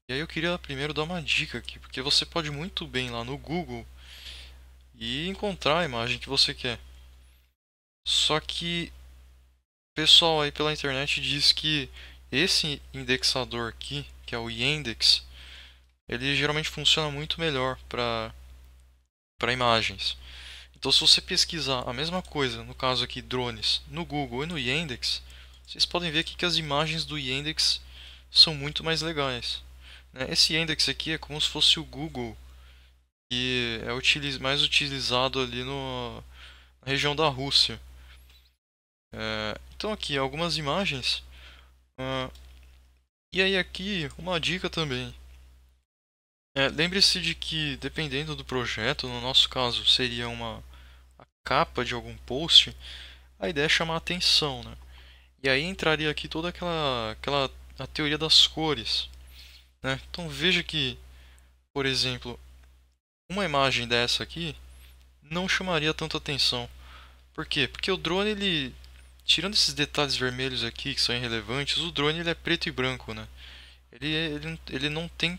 E aí eu queria primeiro dar uma dica aqui, porque você pode muito bem lá no Google e encontrar a imagem que você quer. Só que o pessoal aí pela internet diz que esse indexador aqui, que é o Yandex, ele geralmente funciona muito melhor para imagens. Então se você pesquisar a mesma coisa, no caso aqui drones, no Google e no Yandex, vocês podem ver aqui que as imagens do Yandex são muito mais legais. Esse Yandex aqui é como se fosse o Google, que é mais utilizado ali na região da Rússia. Então aqui algumas imagens. E aí aqui uma dica também. Lembre-se de que dependendo do projeto, no nosso caso seria a capa de algum post, a ideia é chamar a atenção, né? E aí entraria aqui toda aquela a teoria das cores, né? Então veja que, por exemplo, uma imagem dessa aqui não chamaria tanta atenção. Por quê? Porque o drone, ele, tirando esses detalhes vermelhos aqui que são irrelevantes, o drone ele é preto e branco, né? Ele não tem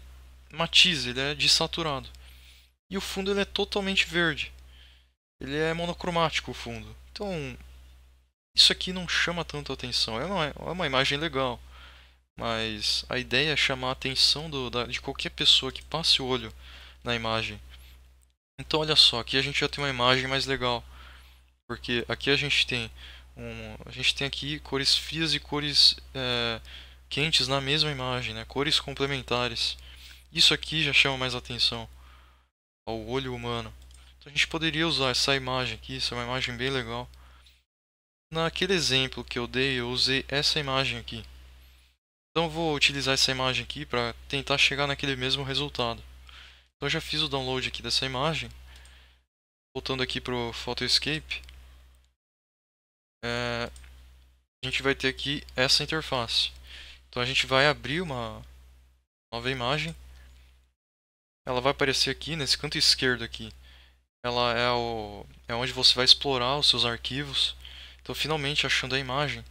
matiz, ele é desaturado. E o fundo ele é totalmente verde. Ele é monocromático o fundo. Então, isso aqui não chama tanto atenção. É uma imagem legal, mas a ideia é chamar a atenção de qualquer pessoa que passe o olho na imagem. Então, olha só, aqui a gente já tem uma imagem mais legal, porque aqui a gente tem aqui cores frias e cores quentes na mesma imagem, né? Cores complementares. Isso aqui já chama mais atenção ao olho humano. Então a gente poderia usar essa imagem aqui, essa é uma imagem bem legal. Naquele exemplo que eu dei, eu usei essa imagem aqui. Então eu vou utilizar essa imagem aqui para tentar chegar naquele mesmo resultado. Então eu já fiz o download aqui dessa imagem. Voltando aqui para o Photoscape, a gente vai ter aqui essa interface. Então a gente vai abrir uma nova imagem. Ela vai aparecer aqui nesse canto esquerdo aqui. Ela é onde você vai explorar os seus arquivos. Então, finalmente achando a imagem,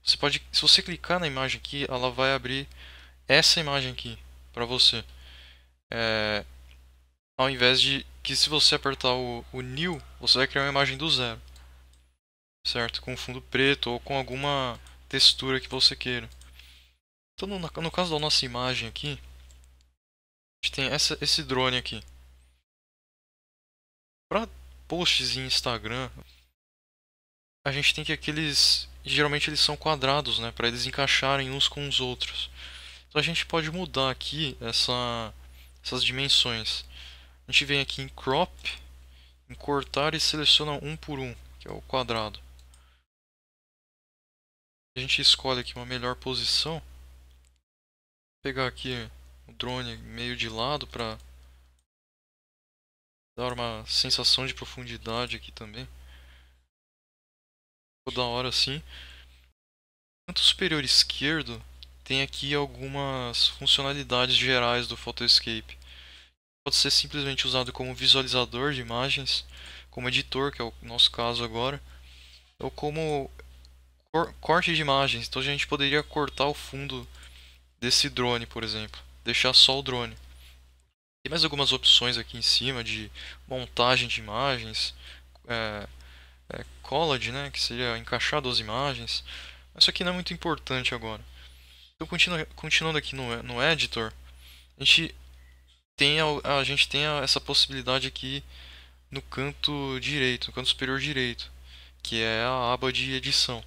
você pode, se você clicar na imagem aqui, ela vai abrir essa imagem aqui para você. Ao invés de que se você apertar o New, você vai criar uma imagem do zero, certo? Com fundo preto ou com alguma textura que você queira. Então, no caso da nossa imagem aqui, a gente tem esse drone aqui. Para posts em Instagram, a gente tem que aqueles, geralmente eles são quadrados, né, para eles encaixarem uns com os outros. Então a gente pode mudar aqui essas dimensões. A gente vem aqui em crop, em cortar e seleciona um por um, que é o quadrado. A gente escolhe aqui uma melhor posição. Vou pegar aqui o drone meio de lado para dar uma sensação de profundidade aqui também. Ficou da hora assim. No canto superior esquerdo tem aqui algumas funcionalidades gerais do Photoscape. Pode ser simplesmente usado como visualizador de imagens, como editor, que é o nosso caso agora, ou como corte de imagens. Então a gente poderia cortar o fundo desse drone, por exemplo, deixar só o drone. Tem mais algumas opções aqui em cima de montagem de imagens, collage, né, que seria encaixar duas imagens. Isso aqui não é muito importante agora. Então continuando aqui no editor, a gente tem essa possibilidade aqui no canto direito, no canto superior direito, que é a aba de edição.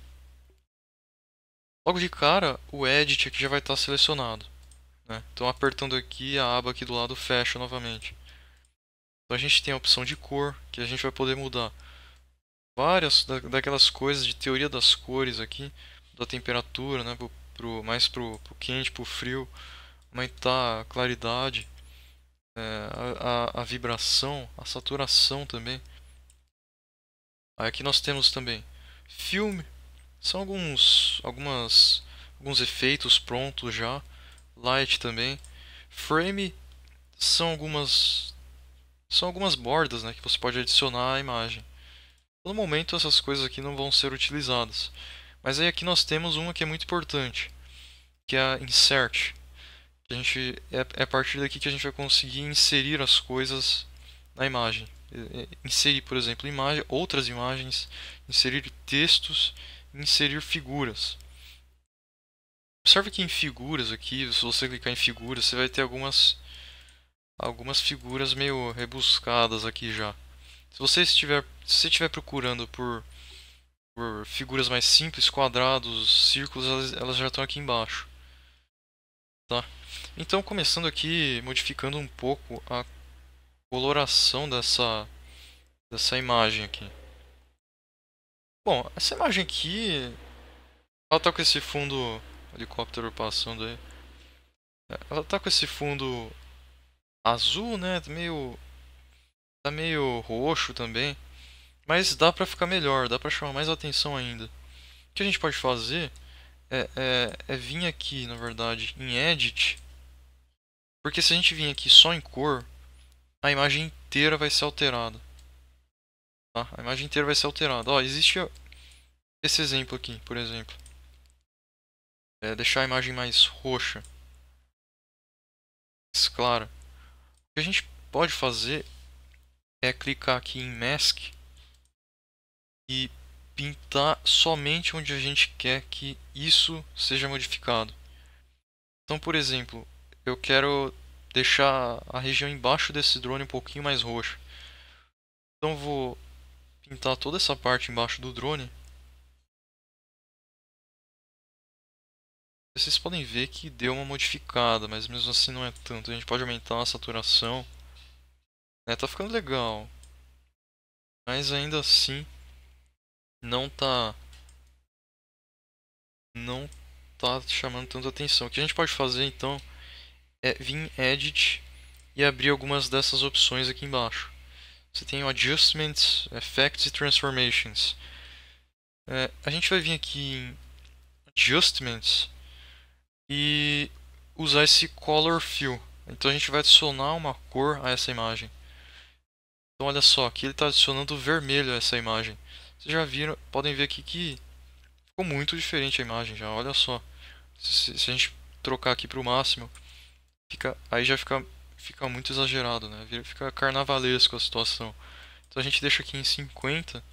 Logo de cara, o Edit aqui já vai estar selecionado, né? Então apertando aqui, a aba aqui do lado fecha novamente. Então a gente tem a opção de cor, que a gente vai poder mudar várias daquelas coisas de teoria das cores aqui, da temperatura, né? Mais pro quente, pro frio, aumentar a claridade, a vibração, a saturação também. Aí aqui nós temos também filme, são alguns efeitos prontos já. Light também. Frame são algumas bordas, né, que você pode adicionar à imagem. No momento essas coisas aqui não vão ser utilizadas. Mas aí aqui nós temos uma que é muito importante, que é a Insert. É a partir daqui que a gente vai conseguir inserir as coisas na imagem. Inserir, por exemplo, outras imagens, inserir textos, inserir figuras. Observe que em figuras aqui, se você clicar em figuras, você vai ter algumas figuras meio rebuscadas aqui já. Se você estiver procurando por figuras mais simples, quadrados, círculos, elas já estão aqui embaixo. Tá? Então, começando aqui, modificando um pouco a coloração dessa imagem aqui. Bom, essa imagem aqui, ela tá com esse fundo, helicóptero passando aí. Ela tá com esse fundo azul, né? Tá meio roxo também. Mas dá pra ficar melhor, dá pra chamar mais atenção ainda. O que a gente pode fazer é vir aqui, na verdade, em Edit. Porque se a gente vir aqui só em cor, a imagem inteira vai ser alterada. Tá? A imagem inteira vai ser alterada. Ó, existe esse exemplo aqui, por exemplo. Deixar a imagem mais roxa, mais clara. O que a gente pode fazer é clicar aqui em Mask e pintar somente onde a gente quer que isso seja modificado. Então, por exemplo, eu quero deixar a região embaixo desse drone um pouquinho mais roxa. Então vou pintar toda essa parte embaixo do drone. Vocês podem ver que deu uma modificada, mas mesmo assim não é tanto. A gente pode aumentar a saturação. Tá ficando legal. Mas ainda assim não tá chamando tanta atenção. O que a gente pode fazer então é vir em Edit e abrir algumas dessas opções aqui embaixo. Você tem o Adjustments, Effects e Transformations. A gente vai vir aqui em Adjustments e usar esse Color Fill. Então a gente vai adicionar uma cor a essa imagem. Então olha só, aqui ele está adicionando vermelho a essa imagem. Vocês já viram, podem ver aqui que ficou muito diferente a imagem já, olha só. Se a gente trocar aqui para o máximo, aí já fica muito exagerado, né? Fica carnavalesco a situação. Então a gente deixa aqui em 50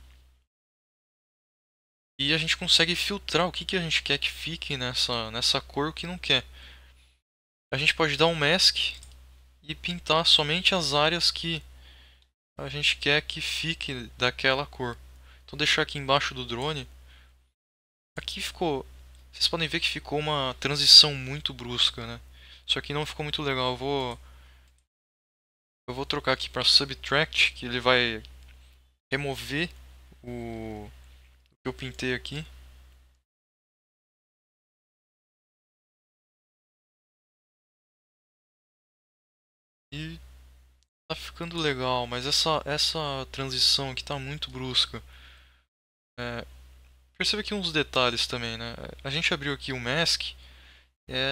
e a gente consegue filtrar o que a gente quer que fique nessa cor e o que não quer. A gente pode dar um mask e pintar somente as áreas que a gente quer que fique daquela cor. Então deixar aqui embaixo do drone. Aqui ficou. Vocês podem ver que ficou uma transição muito brusca, né? Isso aqui não ficou muito legal. Eu vou trocar aqui para Subtract, que ele vai remover o que eu pintei aqui. E tá ficando legal, mas essa transição aqui tá muito brusca. É, perceba aqui uns detalhes também, né? A gente abriu aqui o Mask,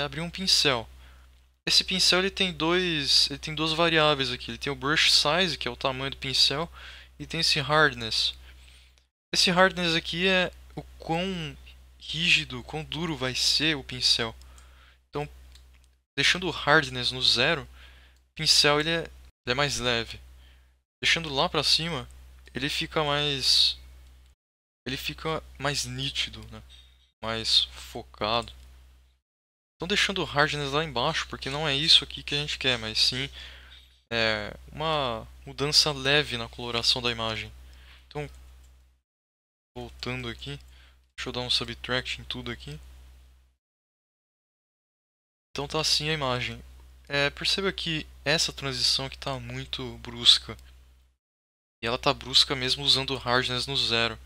abriu um pincel. Esse pincel ele tem duas variáveis aqui. Ele tem o Brush Size, que é o tamanho do pincel, e tem esse Hardness. Esse Hardness aqui é o quão rígido, quão duro vai ser o pincel. Então, deixando o Hardness no zero, o pincel ele é mais leve. Deixando lá pra cima, ele fica mais ele fica mais nítido, né? Mais focado. Então deixando o hardness lá embaixo, porque não é isso aqui que a gente quer, mas sim uma mudança leve na coloração da imagem. Então voltando aqui, deixa eu dar um subtract em tudo aqui. Então tá assim a imagem. Perceba que essa transição aqui tá muito brusca. E ela tá brusca mesmo usando o hardness no zero.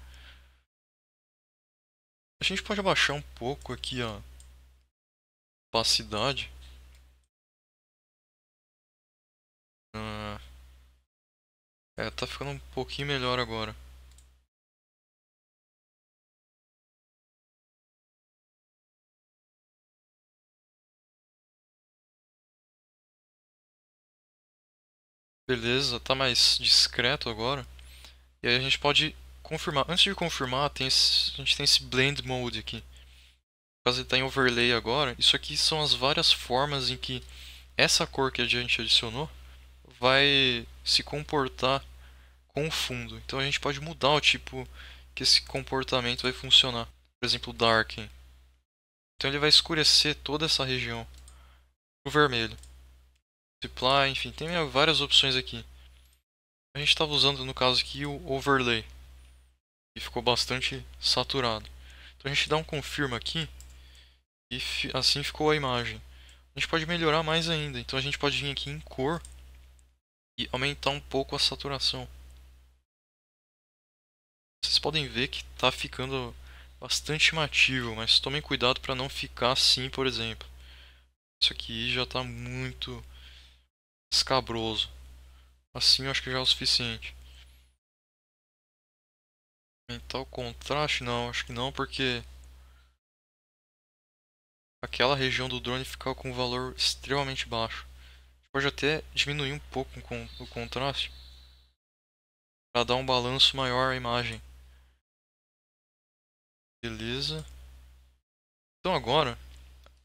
A gente pode abaixar um pouco aqui a opacidade. Ah, tá ficando um pouquinho melhor agora. Beleza, tá mais discreto agora. E aí a gente pode confirmar. Antes de confirmar, a gente tem esse Blend Mode aqui. Caso ele está em overlay agora, isso aqui são as várias formas em que essa cor que a gente adicionou vai se comportar com o fundo. Então a gente pode mudar o tipo que esse comportamento vai funcionar. Por exemplo, Darken. Então ele vai escurecer toda essa região pro vermelho. Multiply, enfim, tem várias opções aqui. A gente estava usando no caso aqui o overlay e ficou bastante saturado. Então a gente dá um confirma aqui e assim ficou a imagem. A gente pode melhorar mais ainda, então a gente pode vir aqui em cor e aumentar um pouco a saturação. Vocês podem ver que está ficando bastante chamativo, mas tomem cuidado para não ficar assim, por exemplo. Isso aqui já está muito escabroso. Assim eu acho que já é o suficiente. Aumentar o contraste? Não, acho que não, porque aquela região do drone fica com um valor extremamente baixo. A gente pode até diminuir um pouco o contraste para dar um balanço maior à imagem. Beleza. Então agora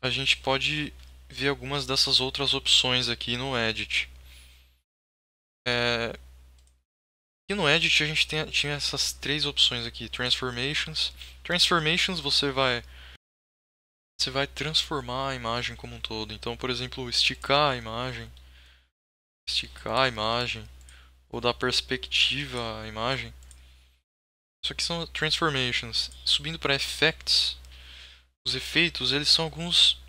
a gente pode ver algumas dessas outras opções aqui no Edit. Aqui no Edit a gente tinha essas três opções aqui, Transformations. Transformations você vai transformar a imagem como um todo. Então, por exemplo, esticar a imagem, ou dar perspectiva à imagem. Isso aqui são Transformations. Subindo para Effects, os efeitos, eles são alguns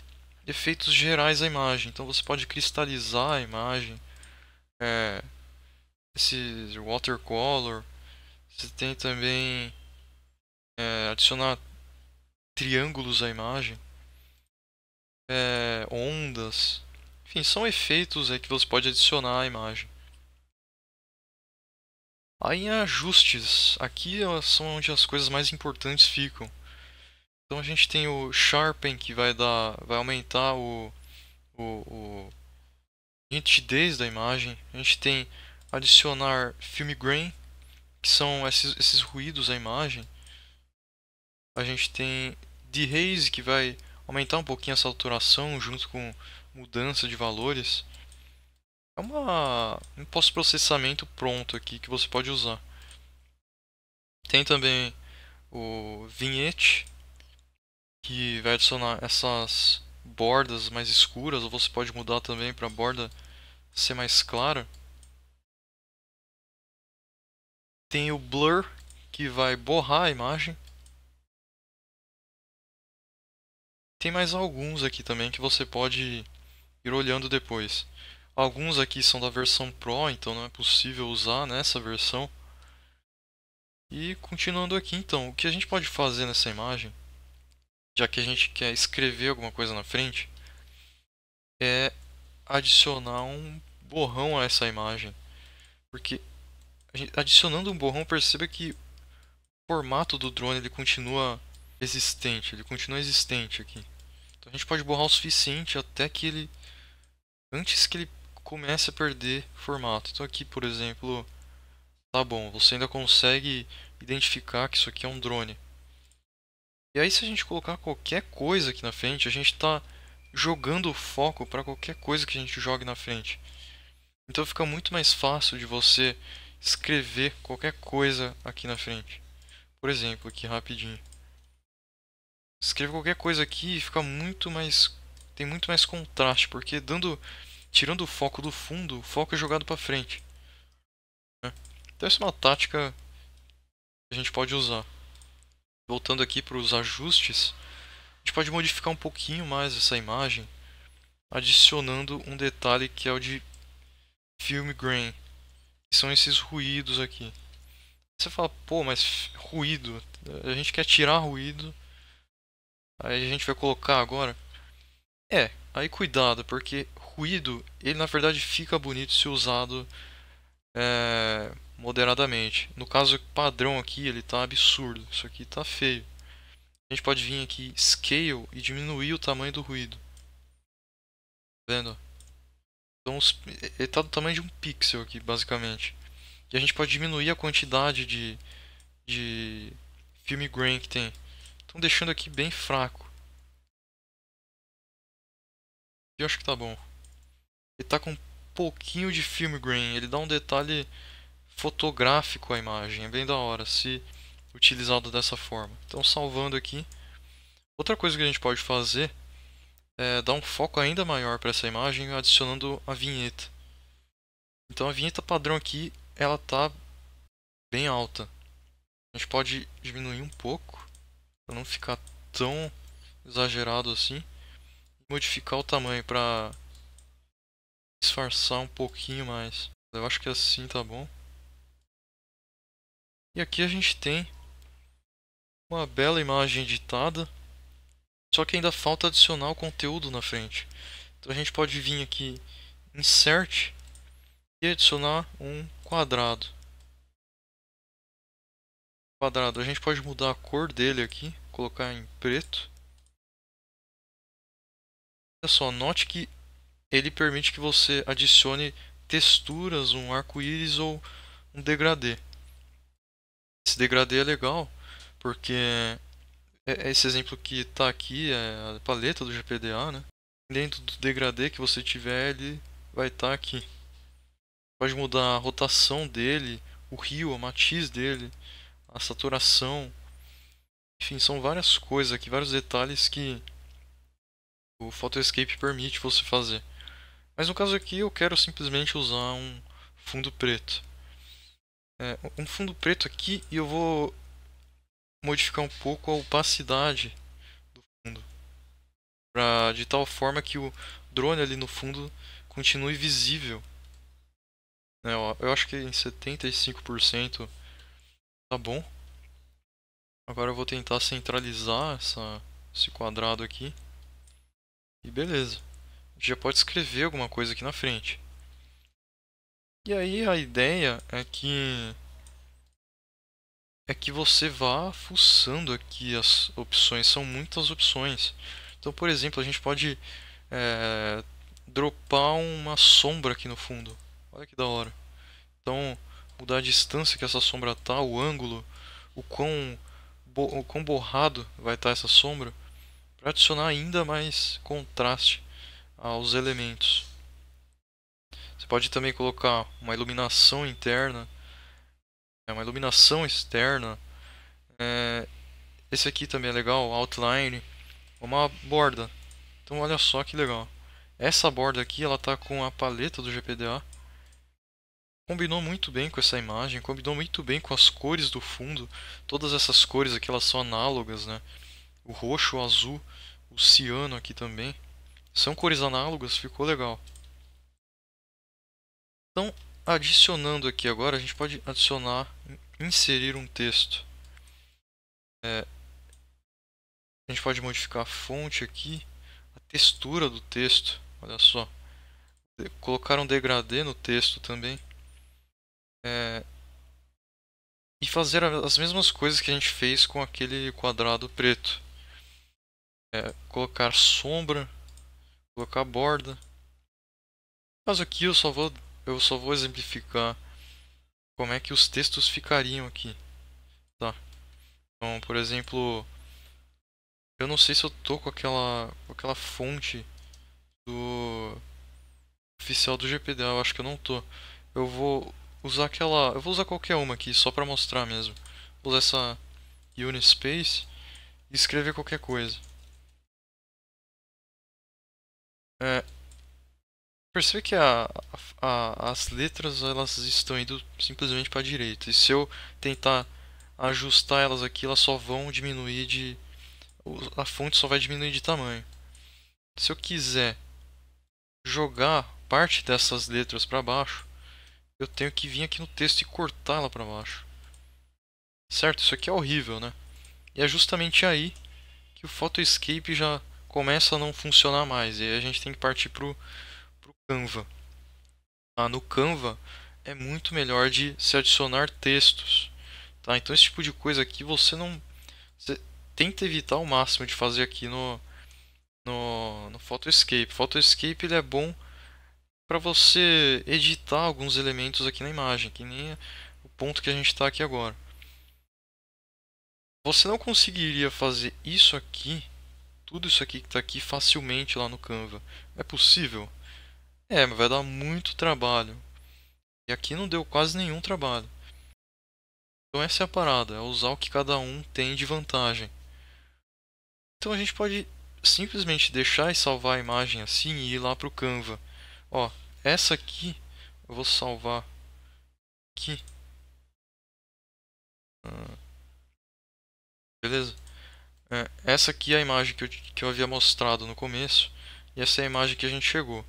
efeitos gerais à imagem. Então você pode cristalizar a imagem, esse watercolor. Você tem também adicionar triângulos à imagem, ondas. Enfim, são efeitos aí que você pode adicionar à imagem. Aí em ajustes, aqui são onde as coisas mais importantes ficam. Então a gente tem o Sharpen que vai aumentar o nitidez da imagem. A gente tem adicionar Film Grain, que são esses ruídos da imagem. A gente tem Dehaze, que vai aumentar um pouquinho a saturação junto com mudança de valores. É um pós-processamento pronto aqui que você pode usar. Tem também o Vignette, que vai adicionar essas bordas mais escuras, ou você pode mudar também para a borda ser mais clara. Tem o Blur, que vai borrar a imagem. Tem mais alguns aqui também que você pode ir olhando depois. Alguns aqui são da versão Pro, então não é possível usar nessa versão. E continuando aqui então, o que a gente pode fazer nessa imagem, já que a gente quer escrever alguma coisa na frente, é adicionar um borrão a essa imagem. Porque adicionando um borrão, perceba que o formato do drone ele continua existente aqui. Então a gente pode borrar o suficiente até que ele, antes que ele comece a perder formato. Então aqui, por exemplo, tá bom, você ainda consegue identificar que isso aqui é um drone. E aí se a gente colocar qualquer coisa aqui na frente, a gente está jogando o foco para qualquer coisa que a gente jogue na frente. Então fica muito mais fácil de você escrever qualquer coisa aqui na frente. Por exemplo, aqui rapidinho. Escreve qualquer coisa aqui e fica muito mais, tem muito mais contraste, porque tirando o foco do fundo, o foco é jogado para frente, né? Então essa é uma tática que a gente pode usar. Voltando aqui para os ajustes, a gente pode modificar um pouquinho mais essa imagem, adicionando um detalhe que é o de Film Grain, que são esses ruídos aqui. Você fala, pô, mas ruído, a gente quer tirar ruído, aí a gente vai colocar agora. Aí cuidado, porque ruído, ele na verdade fica bonito se usado moderadamente. No caso padrão aqui, ele tá absurdo, isso aqui tá feio. A gente pode vir aqui, Scale, e diminuir o tamanho do ruído. Tá vendo? Então ele tá do tamanho de um pixel aqui, basicamente. E a gente pode diminuir a quantidade de film grain que tem. Então deixando aqui bem fraco. E eu acho que tá bom. Ele tá com um pouquinho de film grain, ele dá um detalhe fotográfico à imagem, é bem da hora se utilizado dessa forma. Então salvando aqui. Outra coisa que a gente pode fazer é dar um foco ainda maior para essa imagem adicionando a vinheta. Então a vinheta padrão aqui, ela tá bem alta. A gente pode diminuir um pouco para não ficar tão exagerado assim. Modificar o tamanho para disfarçar um pouquinho mais. Eu acho que assim tá bom. E aqui a gente tem uma bela imagem editada, só que ainda falta adicionar o conteúdo na frente. Então a gente pode vir aqui, Insert, e adicionar um quadrado. A gente pode mudar a cor dele aqui, colocar em preto. Olha só, note que ele permite que você adicione texturas, um arco-íris ou um degradê. Esse degradê é legal, porque esse exemplo que está aqui é a paleta do GPDA, né? Dentro do degradê que você tiver, ele vai estar aqui. Pode mudar a rotação dele, o rio, a matiz dele, a saturação. Enfim, são várias coisas aqui, vários detalhes que o Photoscape permite você fazer. Mas no caso aqui eu quero simplesmente usar um fundo preto. Um fundo preto aqui e eu vou modificar um pouco a opacidade do fundo, de tal forma que o drone ali no fundo continue visível. Eu acho que em 75% tá bom. Agora eu vou tentar centralizar esse quadrado aqui. E beleza. A gente já pode escrever alguma coisa aqui na frente. E aí a ideia é que você vá fuçando aqui as opções. São muitas opções. Então, por exemplo, a gente pode dropar uma sombra aqui no fundo. Olha que da hora. Então, mudar a distância que essa sombra tá, o ângulo, o quão borrado vai estar essa sombra, para adicionar ainda mais contraste aos elementos. Você pode também colocar uma iluminação interna, uma iluminação externa. Esse aqui também é legal, outline, uma borda. Então olha só que legal. Essa borda aqui, ela tá com a paleta do GPDA. Combinou muito bem com essa imagem, combinou muito bem com as cores do fundo. Todas essas cores aqui, elas são análogas, né? O roxo, o azul, o ciano aqui também. São cores análogas, ficou legal. Então, adicionando aqui agora, a gente pode adicionar, inserir um texto. A gente pode modificar a fonte aqui, a textura do texto, olha só. Colocar um degradê no texto também. E fazer as mesmas coisas que a gente fez com aquele quadrado preto. Colocar sombra, colocar borda. No caso aqui eu só vou exemplificar como é que os textos ficariam aqui. Tá? Então, por exemplo, eu não sei se eu tô com aquela fonte do oficial do GPDA, eu acho que eu não tô. Eu vou usar eu vou usar qualquer uma aqui só pra mostrar mesmo. Vou usar essa Unispace e escrever qualquer coisa. É, percebe que as letras elas estão indo simplesmente para a direita. E se eu tentar ajustar elas aqui, elas só vão diminuir de. A fonte só vai diminuir de tamanho. Se eu quiser jogar parte dessas letras para baixo, eu tenho que vir aqui no texto e cortá-la para baixo. Certo? Isso aqui é horrível, né? E é justamente aí que o Photoscape já começa a não funcionar mais. E aí a gente tem que partir pro Canva. No Canva é muito melhor de se adicionar textos, tá? Então esse tipo de coisa aqui você tenta evitar ao máximo de fazer aqui no Photoscape. Photoscape ele é bom para você editar alguns elementos aqui na imagem, que nem o ponto que a gente está aqui agora. Você não conseguiria fazer isso aqui, tudo isso aqui que está aqui facilmente lá no Canva. É possível? Mas vai dar muito trabalho. E aqui não deu quase nenhum trabalho. Então essa é a parada, é usar o que cada um tem de vantagem. Então a gente pode simplesmente deixar e salvar a imagem assim e ir lá para o Canva. Ó, essa aqui eu vou salvar aqui. Beleza? Essa aqui é a imagem que eu havia mostrado no começo. E essa é a imagem que a gente chegou.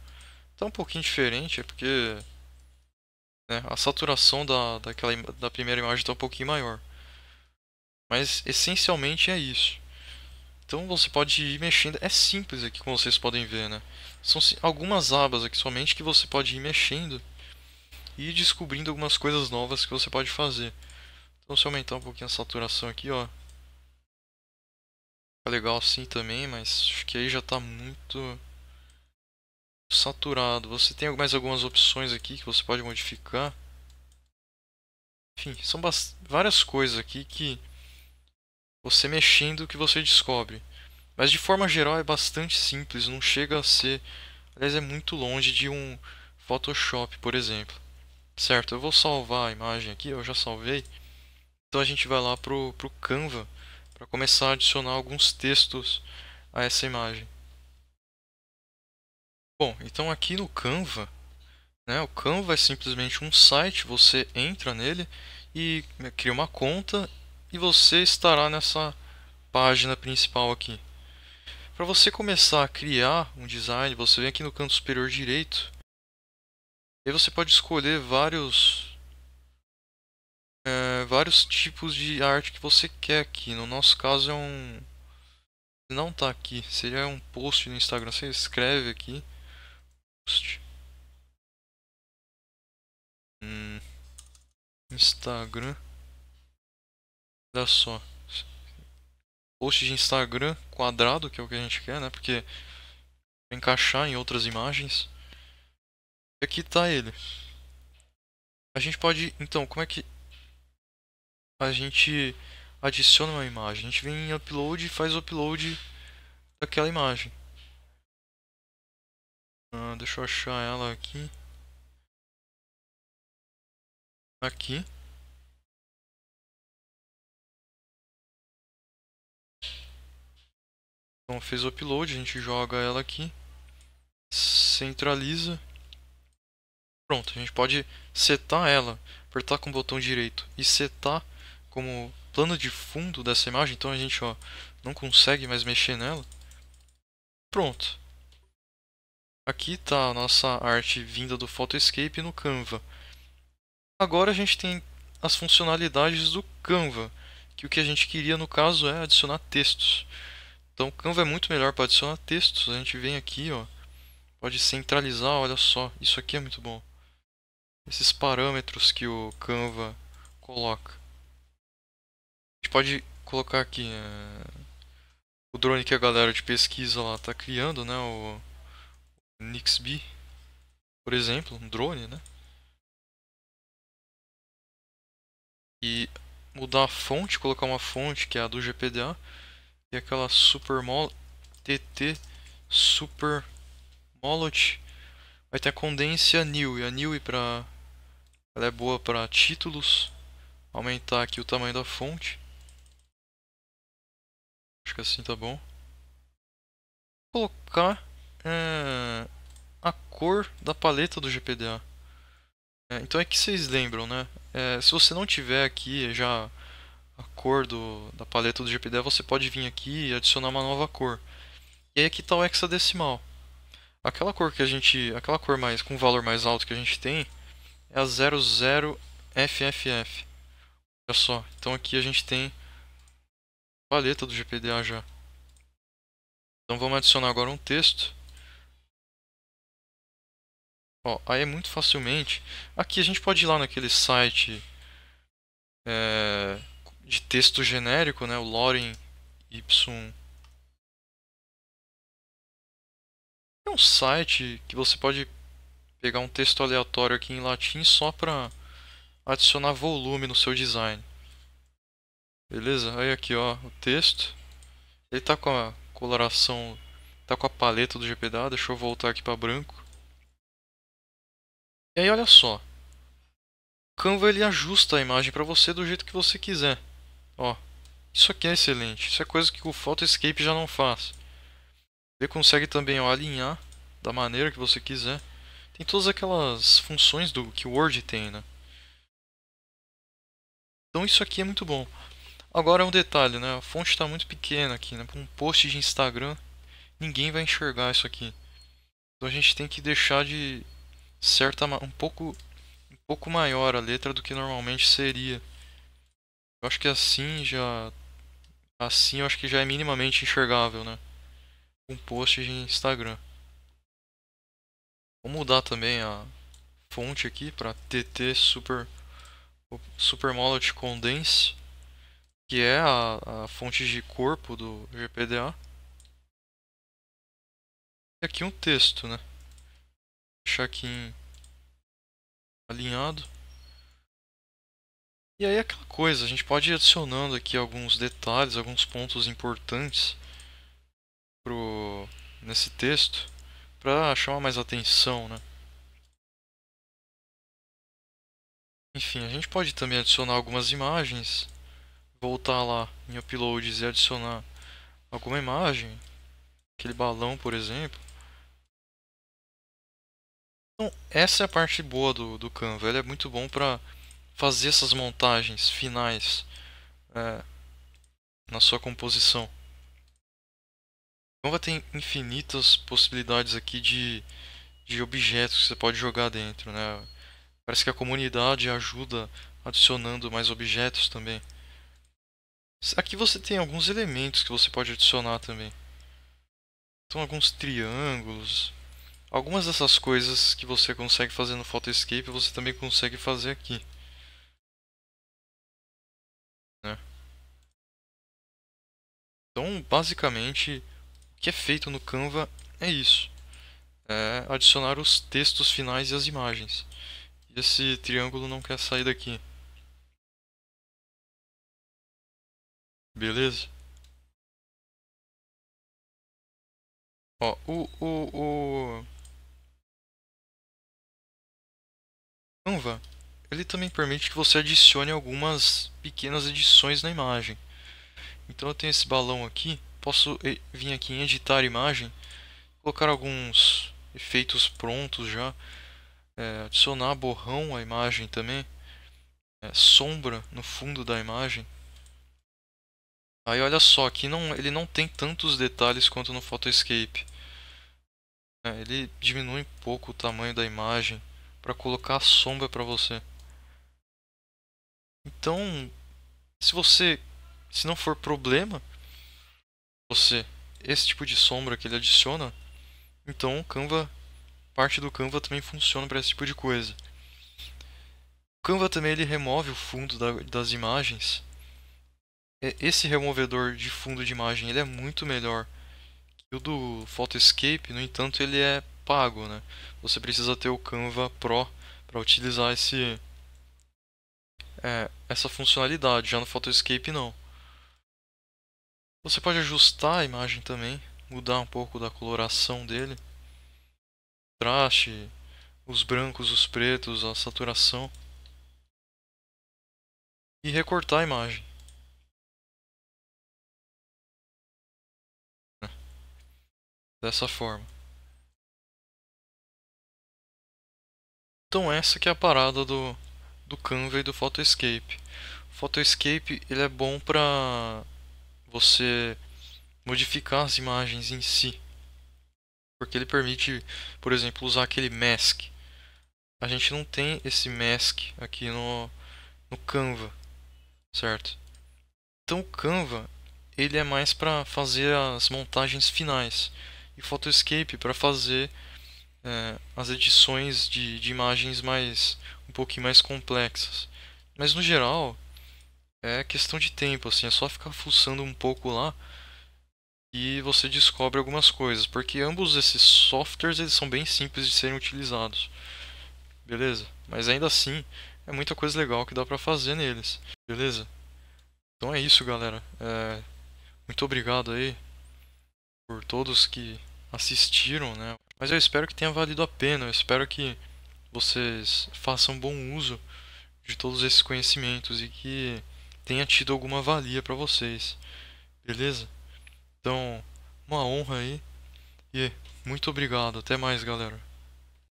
Tá um pouquinho diferente, é porque né, a saturação da primeira imagem está um pouquinho maior. Mas essencialmente é isso. Então você pode ir mexendo. É simples aqui, como vocês podem ver, né? São algumas abas aqui somente que você pode ir mexendo e ir descobrindo algumas coisas novas que você pode fazer. Então se eu aumentar um pouquinho a saturação aqui, ó. Fica legal assim também, mas acho que aí já está muito saturado. Você tem mais algumas opções aqui que você pode modificar. Enfim, são várias coisas aqui que você mexendo que você descobre. Mas de forma geral é bastante simples, não chega a ser. Aliás, é muito longe de um Photoshop, por exemplo. Certo, eu vou salvar a imagem aqui, eu já salvei. Então a gente vai lá pro Canva para começar a adicionar alguns textos a essa imagem. Bom, então aqui no Canva, né, o Canva é simplesmente um site, você entra nele e cria uma conta e você estará nessa página principal aqui. Para você começar a criar um design, você vem aqui no canto superior direito e você pode escolher vários tipos de arte que você quer aqui. No nosso caso é um. Não está aqui, seria um post no Instagram. Você escreve aqui. Post. Instagram. Olha só. Post de Instagram quadrado, que é o que a gente quer, né? Porque encaixar em outras imagens. E aqui está ele. A gente pode, então, como é que a gente adiciona uma imagem? A gente vem em upload e faz o upload daquela imagem. Deixa eu achar ela aqui. Aqui. Então fez o upload, a gente joga ela aqui. Centraliza. Pronto, a gente pode setar ela, apertar com o botão direito e setar como plano de fundo dessa imagem. Então a gente não consegue mais mexer nela. Pronto. Aqui está a nossa arte vinda do Photoscape no Canva. Agora a gente tem as funcionalidades do Canva, que o que a gente queria no caso é adicionar textos. Então o Canva é muito melhor para adicionar textos. A gente vem aqui, pode centralizar, olha só, isso aqui é muito bom. Esses parâmetros que o Canva coloca. A gente pode colocar aqui o drone que a galera de pesquisa lá está criando, né? O Nixbee, por exemplo, um drone, né? E mudar a fonte, colocar uma fonte que é a do GPDA e aquela Supermol TT Supermolot. Vai ter a Condense e a New. E a New ela é boa para títulos. Aumentar aqui o tamanho da fonte. Acho que assim tá bom. Colocar a cor da paleta do GPDA. Então é que vocês lembram, né? Se você não tiver aqui já a cor da paleta do GPDA, você pode vir aqui e adicionar uma nova cor. E aí aqui está o hexadecimal. Aquela cor mais com valor mais alto que a gente tem é a 00FFF. Olha só, então aqui a gente tem a paleta do GPDA já. Então vamos adicionar agora um texto. Aí é muito facilmente. Aqui a gente pode ir lá naquele site de texto genérico, né? O Lorem Y. É um site que você pode pegar um texto aleatório aqui em latim só para adicionar volume no seu design. Beleza? Aí aqui o texto. Ele tá com a coloração, tá com a paleta do GPDA. Deixa eu voltar aqui para branco. E aí olha só. O Canva ele ajusta a imagem para você do jeito que você quiser. Isso aqui é excelente. Isso é coisa que o Photoscape já não faz. Ele consegue também alinhar da maneira que você quiser. Tem todas aquelas funções que o Word tem, né? Então isso aqui é muito bom. Agora é um detalhe, né? A fonte está muito pequena aqui, né? Para um post de Instagram, ninguém vai enxergar isso aqui. Então a gente tem que deixar de um pouco maior a letra do que normalmente seria. Eu acho que assim eu acho que já é minimamente enxergável, né? Um post de Instagram. Vou mudar também a fonte aqui para TT Supermolot Condense, que é a fonte de corpo do GPDA. E aqui um texto, né? Deixar aqui alinhado. E aí aquela coisa, a gente pode ir adicionando aqui alguns detalhes, alguns pontos importantes nesse texto para chamar mais atenção, né? Enfim, a gente pode também adicionar algumas imagens, voltar lá em Uploads e adicionar alguma imagem, aquele balão, por exemplo. Então, essa é a parte boa do Canva. Ele é muito bom para fazer essas montagens finais na sua composição. O Canva tem infinitas possibilidades aqui de objetos que você pode jogar dentro, né? Parece que a comunidade ajuda adicionando mais objetos também. Aqui você tem alguns elementos que você pode adicionar também. Então alguns triângulos. Algumas dessas coisas que você consegue fazer no Photoscape, você também consegue fazer aqui, né? Então, basicamente, o que é feito no Canva é isso. É adicionar os textos finais e as imagens. Esse triângulo não quer sair daqui. Beleza? Ó, o Canva, ele também permite que você adicione algumas pequenas edições na imagem. Então eu tenho esse balão aqui, posso vir aqui em editar imagem, colocar alguns efeitos prontos já, adicionar borrão à imagem também, sombra no fundo da imagem. Aí olha só, aqui ele não tem tantos detalhes quanto no Photoscape. Ele diminui um pouco o tamanho da imagem para colocar a sombra para você. Então, se não for problema, esse tipo de sombra que ele adiciona, então parte do Canva também funciona para esse tipo de coisa. O Canva também ele remove o fundo das imagens. Esse removedor de fundo de imagem ele é muito melhor que o do Photoscape, no entanto ele é pago, né? Você precisa ter o Canva Pro para utilizar essa funcionalidade, já no Photoscape não. Você pode ajustar a imagem também, mudar um pouco da coloração dele, contraste, os brancos, os pretos, a saturação e recortar a imagem, né? Dessa forma. Então essa que é a parada do Canva e do Photoscape. O Photoscape ele é bom para você modificar as imagens em si, porque ele permite, por exemplo, usar aquele mask. A gente não tem esse mask aqui no Canva, certo? Então o Canva ele é mais para fazer as montagens finais e Photoscape para fazer as edições de imagens um pouquinho mais complexas. Mas no geral é questão de tempo, assim, é só ficar fuçando um pouco lá e você descobre algumas coisas, porque ambos esses softwares eles são bem simples de serem utilizados, beleza? Mas ainda assim é muita coisa legal que dá para fazer neles, beleza? Então é isso, galera. Muito obrigado aí por todos que assistiram, né? Mas eu espero que tenha valido a pena. Eu espero que vocês façam bom uso de todos esses conhecimentos e que tenha tido alguma valia para vocês, beleza? Então, uma honra aí e muito obrigado. Até mais, galera.